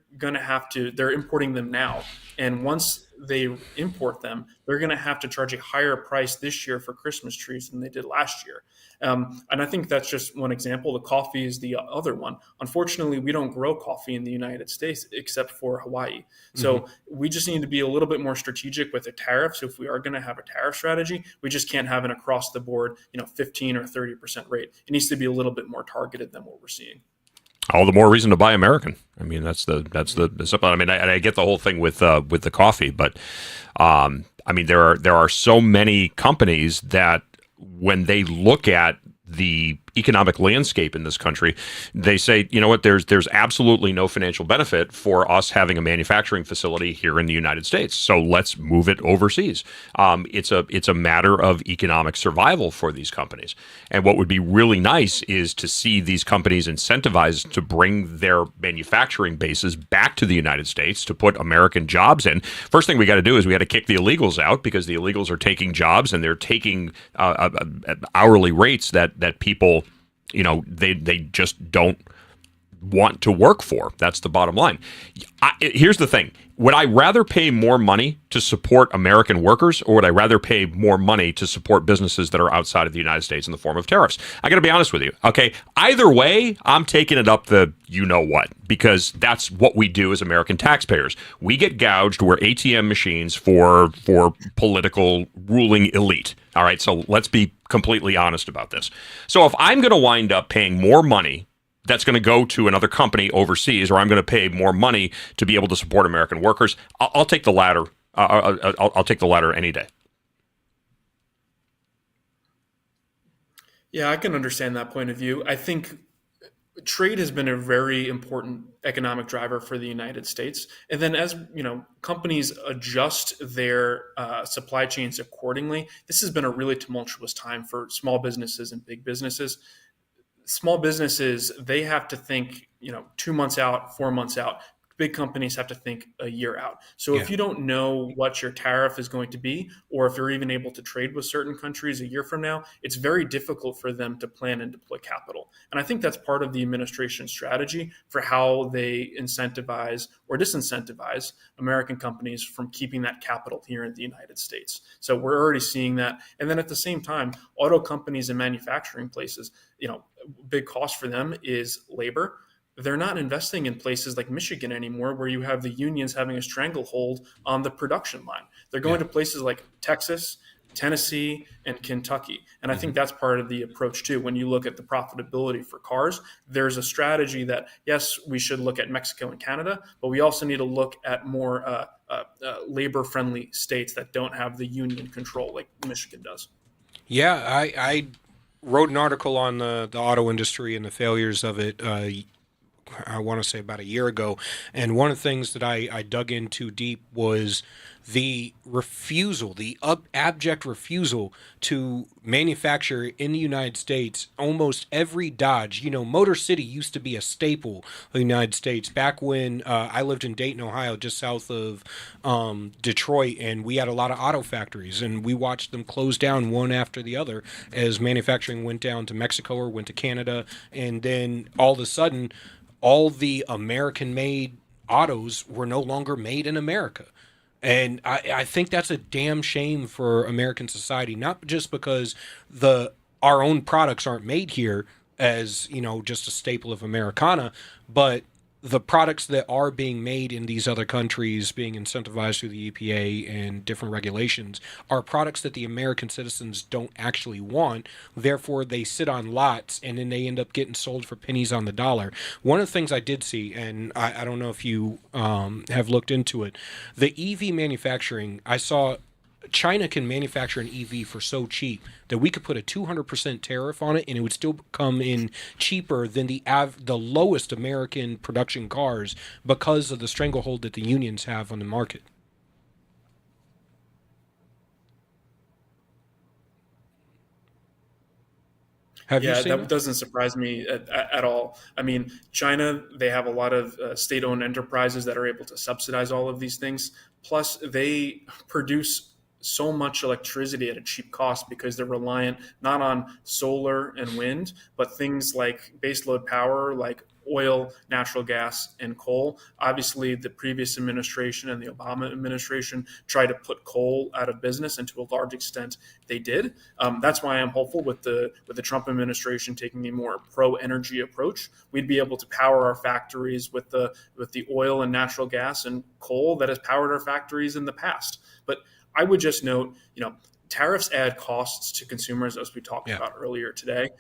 importing them now. And once they import them, they're going to have to charge a higher price this year for Christmas trees than they did last year. And I think that's just one example. The coffee is the other one. Unfortunately, we don't grow coffee in the United States except for Hawaii. So we just need to be a little bit more strategic with the tariffs. If we are going to have a tariff strategy, we just can't have an across the board, 15 or 30% rate. It needs to be a little bit more targeted than what we're seeing. All the more reason to buy American. I mean, that's the simple. I mean, I get the whole thing with the coffee, but I mean, there are so many companies that when they look at the economic landscape in this country, they say, you know what, there's absolutely no financial benefit for us having a manufacturing facility here in the United States. So let's move it overseas. It's a matter of economic survival for these companies. And what would be really nice is to see these companies incentivized to bring their manufacturing bases back to the United States to put American jobs in. First thing we got to do is we got to kick the illegals out, because the illegals are taking jobs and they're taking hourly rates that people, they just don't want to work for. That's the bottom line. Here's the thing. Would I rather pay more money to support American workers, or would I rather pay more money to support businesses that are outside of the United States in the form of tariffs? I got to be honest with you. Okay, either way, I'm taking it up the you-know-what, because that's what we do as American taxpayers. We get gouged. We're ATM machines for political ruling elite. All right, so let's be completely honest about this. So if I'm going to wind up paying more money that's going to go to another company overseas, or I'm going to pay more money to be able to support American workers, I'll take the latter. I'll take the latter any day. Yeah, I can understand that point of view. I think trade has been a very important economic driver for the United States. And then as companies adjust their supply chains accordingly, this has been a really tumultuous time for small businesses and big businesses. Small businesses, they have to think, 2 months out, 4 months out. Big companies have to think a year out. So if you don't know what your tariff is going to be, or if you're even able to trade with certain countries a year from now, it's very difficult for them to plan and deploy capital. And I think that's part of the administration's strategy for how they incentivize or disincentivize American companies from keeping that capital here in the United States. So we're already seeing that. And then at the same time, auto companies and manufacturing places, big cost for them is labor. they're not investing in places like Michigan anymore, where you have the unions having a stranglehold on the production line. They're going to places like Texas, Tennessee, and Kentucky. And I think that's part of the approach too. When you look at the profitability for cars, there's a strategy that, yes, we should look at Mexico and Canada, but we also need to look at more labor-friendly states that don't have the union control like Michigan does. Yeah, I wrote an article on the auto industry and the failures of it. I want to say about a year ago, and one of the things that I dug into deep was the refusal, the abject refusal to manufacture in the United States almost every Dodge. You know, Motor City used to be a staple of the United States back when I lived in Dayton, Ohio, just south of Detroit, and we had a lot of auto factories, and we watched them close down one after the other as manufacturing went down to Mexico or went to Canada, and then all of a sudden, all the American-made autos were no longer made in America. And I think that's a damn shame for American society, not just because our own products aren't made here as, you know, just a staple of Americana, but the products that are being made in these other countries, being incentivized through the EPA and different regulations, are products that the American citizens don't actually want. Therefore, they sit on lots and then they end up getting sold for pennies on the dollar. One of the things I did see, and I don't know if you have looked into it, the EV manufacturing, I saw China can manufacture an EV for so cheap that we could put a 200% tariff on it and it would still come in cheaper than the lowest American production cars because of the stranglehold that the unions have on the market. Have you seen that doesn't surprise me at all. I mean, China, they have a lot of state-owned enterprises that are able to subsidize all of these things. Plus, they produce so much electricity at a cheap cost because they're reliant not on solar and wind, but things like baseload power, like oil, natural gas, and coal. Obviously, the previous administration and the Obama administration tried to put coal out of business, and to a large extent, they did. That's why I'm hopeful with the Trump administration taking a more pro-energy approach. We'd be able to power our factories with the oil and natural gas and coal that has powered our factories in the past. But I would just note, tariffs add costs to consumers, as we talked about earlier today.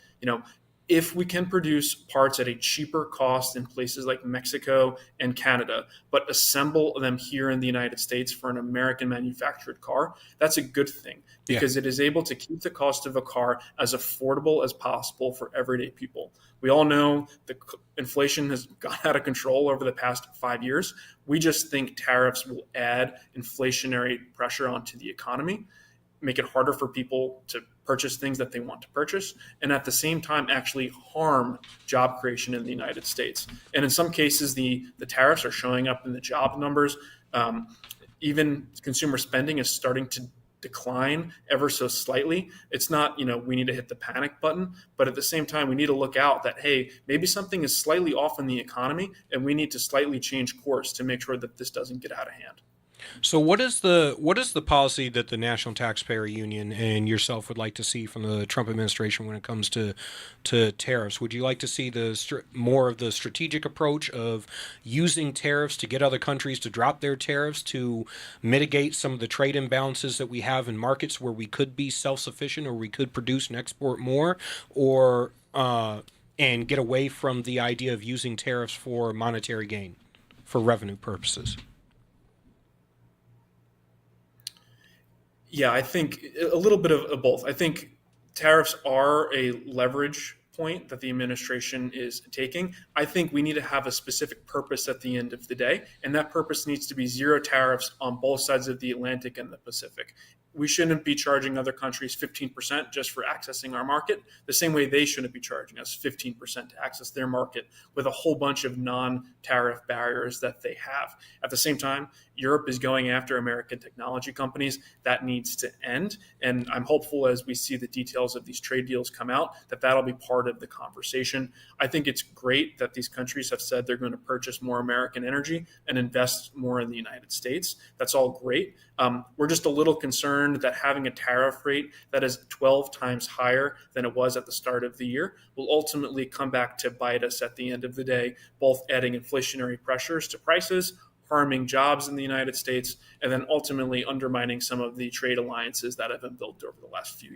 If we can produce parts at a cheaper cost in places like Mexico and Canada, but assemble them here in the United States for an American manufactured car, that's a good thing because it is able to keep the cost of a car as affordable as possible for everyday people. We all know the inflation has gone out of control over the past 5 years. We just think tariffs will add inflationary pressure onto the economy, make it harder for people to purchase things that they want to purchase, and at the same time actually harm job creation in the United States. And in some cases, the tariffs are showing up in the job numbers. Even consumer spending is starting to decline ever so slightly. It's not, we need to hit the panic button, but at the same time, we need to look out that, hey, maybe something is slightly off in the economy, and we need to slightly change course to make sure that this doesn't get out of hand. So what is the policy that the National Taxpayer Union and yourself would like to see from the Trump administration when it comes to tariffs? Would you like to see more of the strategic approach of using tariffs to get other countries to drop their tariffs to mitigate some of the trade imbalances that we have in markets where we could be self-sufficient or we could produce and export more, or and get away from the idea of using tariffs for monetary gain, for revenue purposes? Yeah, I think a little bit of both. I think tariffs are a leverage point that the administration is taking. I think we need to have a specific purpose at the end of the day, and that purpose needs to be zero tariffs on both sides of the Atlantic and the Pacific. We shouldn't be charging other countries 15% just for accessing our market, the same way they shouldn't be charging us 15% to access their market with a whole bunch of non-tariff barriers that they have. At the same time, Europe is going after American technology companies. That needs to end. And I'm hopeful as we see the details of these trade deals come out that that'll be part of the conversation. I think it's great that these countries have said they're going to purchase more American energy and invest more in the United States. That's all great. We're just a little concerned concerned that having a tariff rate that is 12 times higher than it was at the start of the year will ultimately come back to bite us at the end of the day, both adding inflationary pressures to prices, harming jobs in the United States, and then ultimately undermining some of the trade alliances that have been built over the last few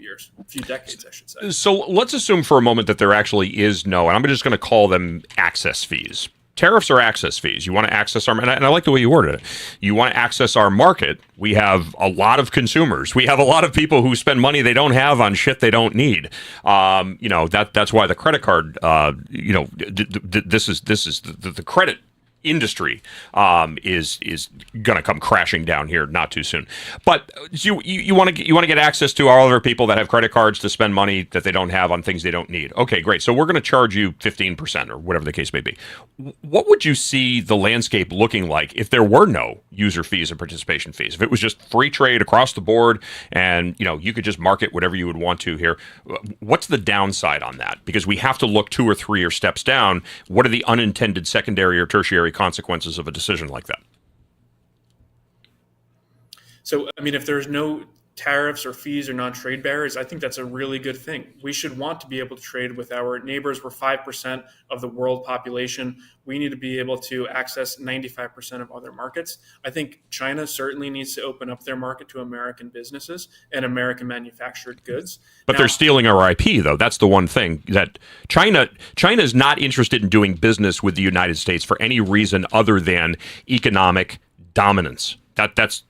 decades, I should say. So let's assume for a moment that there actually is no, and I'm just going to call them access fees. Tariffs are access fees. You want to access our, and I like the way you worded it. You want to access our market. We have a lot of consumers. We have a lot of people who spend money they don't have on shit they don't need. That's why the credit card. This is the credit industry is going to come crashing down here not too soon. But you want to get access to all other people that have credit cards to spend money that they don't have on things they don't need. Okay, great. So we're going to charge you 15% or whatever the case may be. What would you see the landscape looking like if there were no user fees and participation fees? If it was just free trade across the board and you could just market whatever you would want to here, what's the downside on that? Because we have to look 2 or 3 steps down. What are the unintended secondary or tertiary consequences of a decision like that? So, I mean, if there's no tariffs or fees or non-trade barriers, I think that's a really good thing. We should want to be able to trade with our neighbors. We're 5% of the world population. We need to be able to access 95% of other markets. I think China certainly needs to open up their market to American businesses and American manufactured goods. But they're stealing our IP, though. That's the one thing that China is not interested in doing business with the United States for any reason other than economic dominance. That's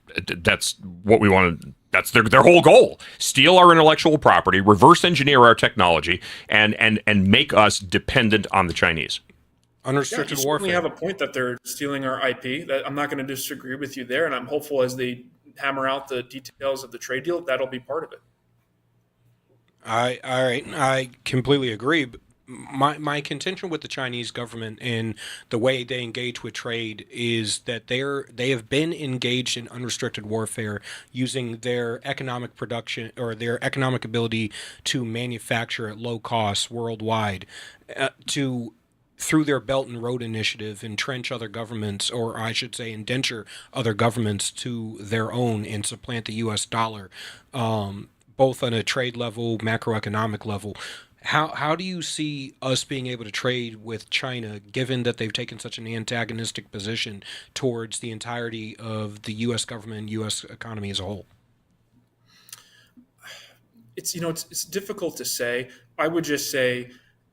what we want to. That's their whole goal: steal our intellectual property, reverse engineer our technology, and make us dependent on the Chinese. Unrestricted warfare. We have a point that they're stealing our IP. That I'm not going to disagree with you there, and I'm hopeful as they hammer out the details of the trade deal, that'll be part of it. All right. I completely agree. But my contention with the Chinese government and the way they engage with trade is that they have been engaged in unrestricted warfare using their economic production or their economic ability to manufacture at low costs worldwide through their Belt and Road Initiative, entrench other governments, or I should say indenture other governments to their own and supplant the U.S. dollar, both on a trade level, macroeconomic level. How do you see us being able to trade with China, given that they've taken such an antagonistic position towards the entirety of the U.S. government and U.S. economy as a whole? It's difficult to say. I would just say,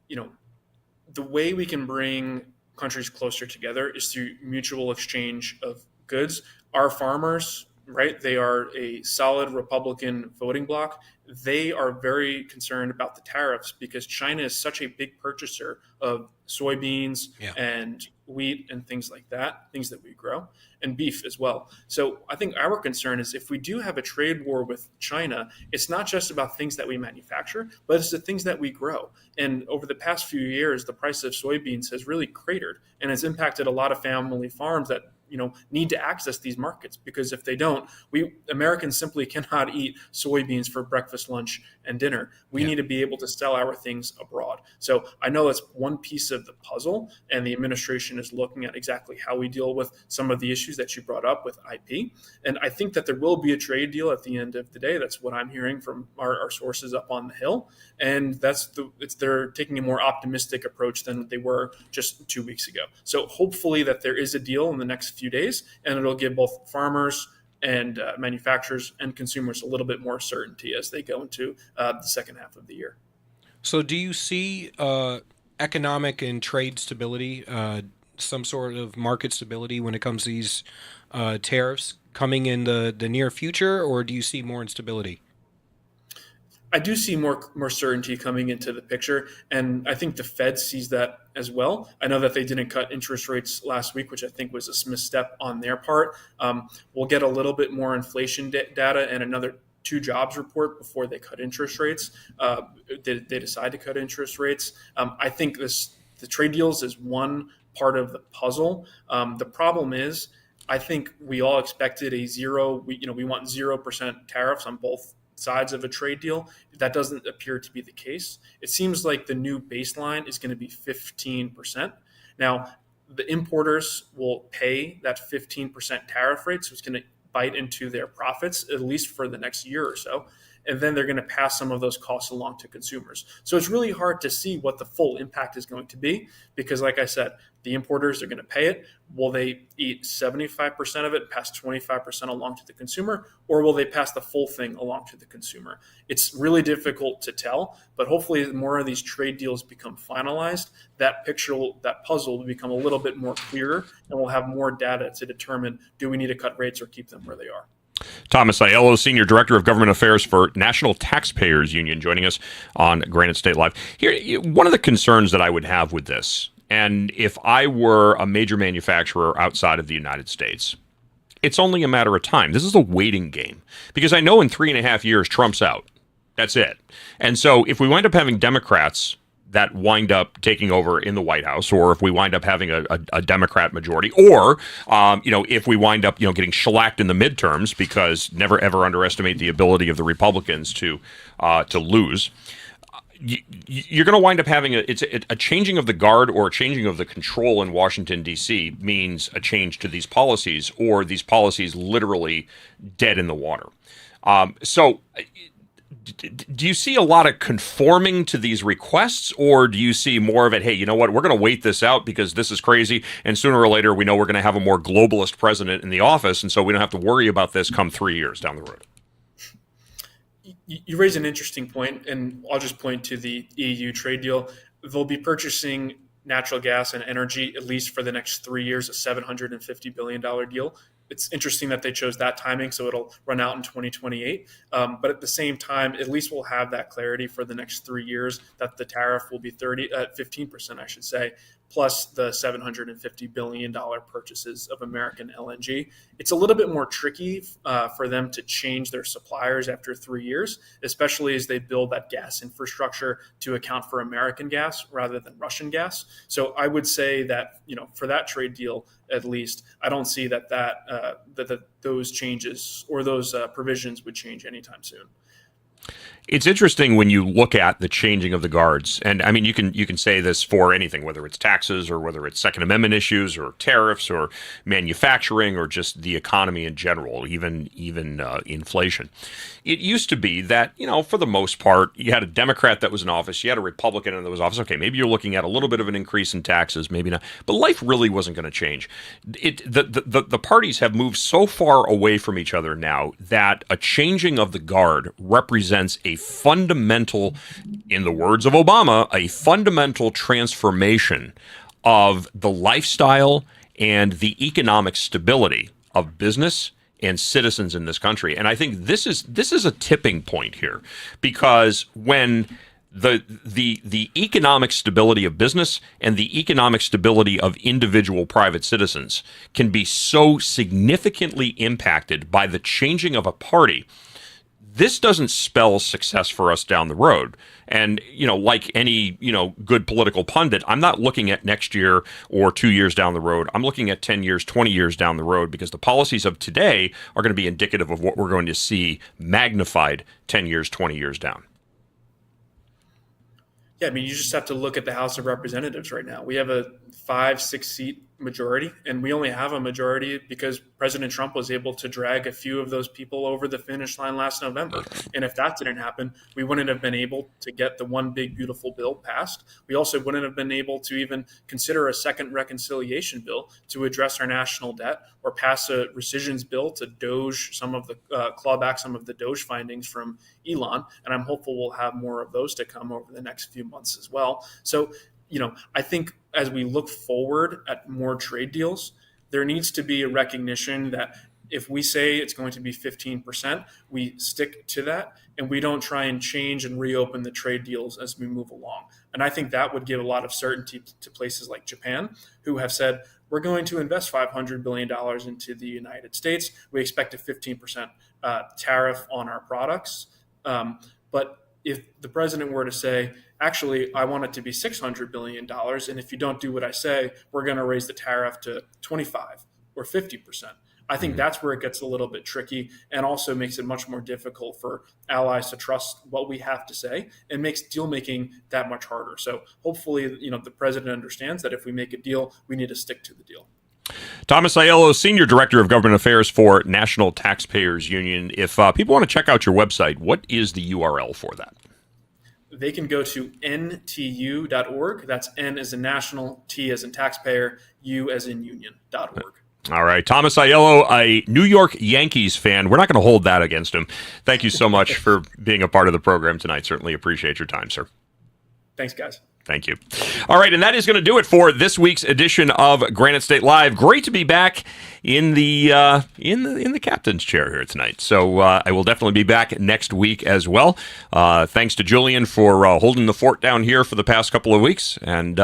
the way we can bring countries closer together is through mutual exchange of goods. Our farmers, right? They are a solid Republican voting bloc. They are very concerned about the tariffs because China is such a big purchaser of soybeans and wheat and things like that, things that we grow, and beef as well. So I think our concern is if we do have a trade war with China, it's not just about things that we manufacture, but it's the things that we grow. And over the past few years, the price of soybeans has really cratered and has impacted a lot of family farms that need to access these markets, because if they don't, we Americans simply cannot eat soybeans for breakfast, lunch, and dinner. We need to be able to sell our things abroad. So I know that's one piece of the puzzle, and the administration is looking at exactly how we deal with some of the issues that you brought up with IP. And I think that there will be a trade deal at the end of the day. That's what I'm hearing from our sources up on the Hill. And they're taking a more optimistic approach than they were just 2 weeks ago. So hopefully that there is a deal in the next few days, and it'll give both farmers and manufacturers and consumers a little bit more certainty as they go into the second half of the year. So do you see economic and trade stability, some sort of market stability when it comes to these tariffs coming in the near future, or do you see more instability? I do see more certainty coming into the picture, and I think the Fed sees that as well. I know that they didn't cut interest rates last week, which I think was a misstep on their part. We'll get a little bit more inflation data and another 2 jobs report before they cut interest rates. They decide to cut interest rates. I think the trade deals is one part of the puzzle. The problem is, I think we all expected a zero. We want 0% tariffs on both sides of a trade deal. That doesn't appear to be the case. It seems like the new baseline is going to be 15%. Now, the importers will pay that 15% tariff rate, so it's going to bite into their profits, at least for the next year or so. And then they're going to pass some of those costs along to consumers. So it's really hard to see what the full impact is going to be because, like I said, the importers are going to pay it. Will they eat 75% of it, pass 25% along to the consumer, or will they pass the full thing along to the consumer? It's really difficult to tell, but hopefully as more of these trade deals become finalized, that picture, that puzzle will become a little bit more clearer, and we'll have more data to determine, do we need to cut rates or keep them where they are? Thomas Aiello, Senior Director of Government Affairs for National Taxpayers Union, joining us on Granite State Live. Here, one of the concerns that I would have with this, and if I were a major manufacturer outside of the United States, it's only a matter of time. This is a waiting game because I know in 3.5 years, Trump's out. That's it. And so if we wind up having Democrats that wind up taking over in the White House, or if we wind up having a Democrat majority, or if we wind up getting shellacked in the midterms, because never ever underestimate the ability of the Republicans to lose. You're going to wind up having a changing of the guard or a changing of the control in Washington, D.C. means a change to these policies, or these policies literally dead in the water. Do you see a lot of conforming to these requests, or do you see more of it, hey, you know what, we're going to wait this out because this is crazy, and sooner or later we know we're going to have a more globalist president in the office, and so we don't have to worry about this come 3 years down the road? You raise an interesting point, and I'll just point to the EU trade deal. They'll be purchasing natural gas and energy, at least for the next 3 years, a $750 billion deal. It's interesting that they chose that timing, so it'll run out in 2028. But at the same time, at least we'll have that clarity for the next 3 years that the tariff will be 15%, I should say, plus the $750 billion purchases of American LNG. It's a little bit more tricky for them to change their suppliers after 3 years, especially as they build that gas infrastructure to account for American gas rather than Russian gas. So I would say that, for that trade deal, at least, I don't see that those changes or those provisions would change anytime soon. It's interesting when you look at the changing of the guards, and I mean, you can say this for anything, whether it's taxes or whether it's Second Amendment issues or tariffs or manufacturing or just the economy in general, even inflation. It used to be that, for the most part, you had a Democrat that was in office, you had a Republican that was in office. Okay, maybe you're looking at a little bit of an increase in taxes, maybe not, but life really wasn't going to change. The parties have moved so far away from each other now that a changing of the guard represents a fundamental, in the words of Obama, a fundamental transformation of the lifestyle and the economic stability of business and citizens in this country. And I think this is a tipping point here, because when the economic stability of business and the economic stability of individual private citizens can be so significantly impacted by the changing of a party, this doesn't spell success for us down the road. And, like any, good political pundit, I'm not looking at next year or 2 years down the road. I'm looking at 10 years, 20 years down the road, because the policies of today are going to be indicative of what we're going to see magnified 10 years, 20 years down. Yeah, I mean, you just have to look at the House of Representatives right now. We have a 5-6 seat majority, and we only have a majority because President Trump was able to drag a few of those people over the finish line last November. And if that didn't happen, we wouldn't have been able to get the one big beautiful bill passed. We also wouldn't have been able to even consider a second reconciliation bill to address our national debt, or pass a rescissions bill to claw back some of the Doge findings from Elon. And I'm hopeful we'll have more of those to come over the next few months as well. So, I think as we look forward at more trade deals, there needs to be a recognition that if we say it's going to be 15%, we stick to that, and we don't try and change and reopen the trade deals as we move along. And I think that would give a lot of certainty to places like Japan, who have said, we're going to invest $500 billion into the United States. We expect a 15% tariff on our products. But if the president were to say, actually, I want it to be $600 billion, and if you don't do what I say, we're going to raise the tariff to 25 or 50%. I think that's where it gets a little bit tricky, and also makes it much more difficult for allies to trust what we have to say, and makes deal making that much harder. So hopefully, the president understands that if we make a deal, we need to stick to the deal. Thomas Aiello, Senior Director of Government Affairs for National Taxpayers Union. If people want to check out your website, what is the URL for that? They can go to ntu.org. That's N as in national, T as in taxpayer, U as in union.org. All right. Thomas Aiello, a New York Yankees fan. We're not going to hold that against him. Thank you so much for being a part of the program tonight. Certainly appreciate your time, sir. Thanks, guys. Thank you. All right, and that is going to do it for this week's edition of Granite State Live. Great to be back in the captain's chair here tonight. So I will definitely be back next week as well. Thanks to Julian for holding the fort down here for the past couple of weeks, and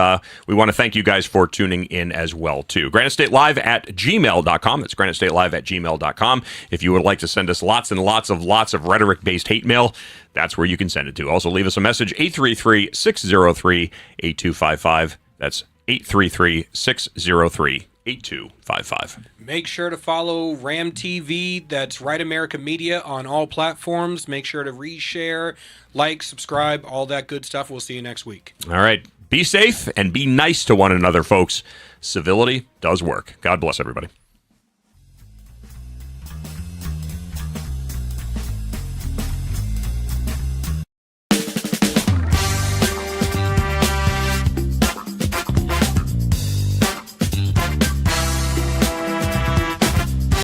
we want to thank you guys for tuning in as well too. GraniteStateLive@gmail.com. That's GraniteStateLive@gmail.com. If you would like to send us lots and lots of rhetoric-based hate mail, that's where you can send it to. Also, leave us a message, 833-603-8255. That's 833-603-8255. Make sure to follow RAM TV, that's Right America Media, on all platforms. Make sure to reshare, like, subscribe, all that good stuff. We'll see you next week. All right. Be safe and be nice to one another, folks. Civility does work. God bless everybody.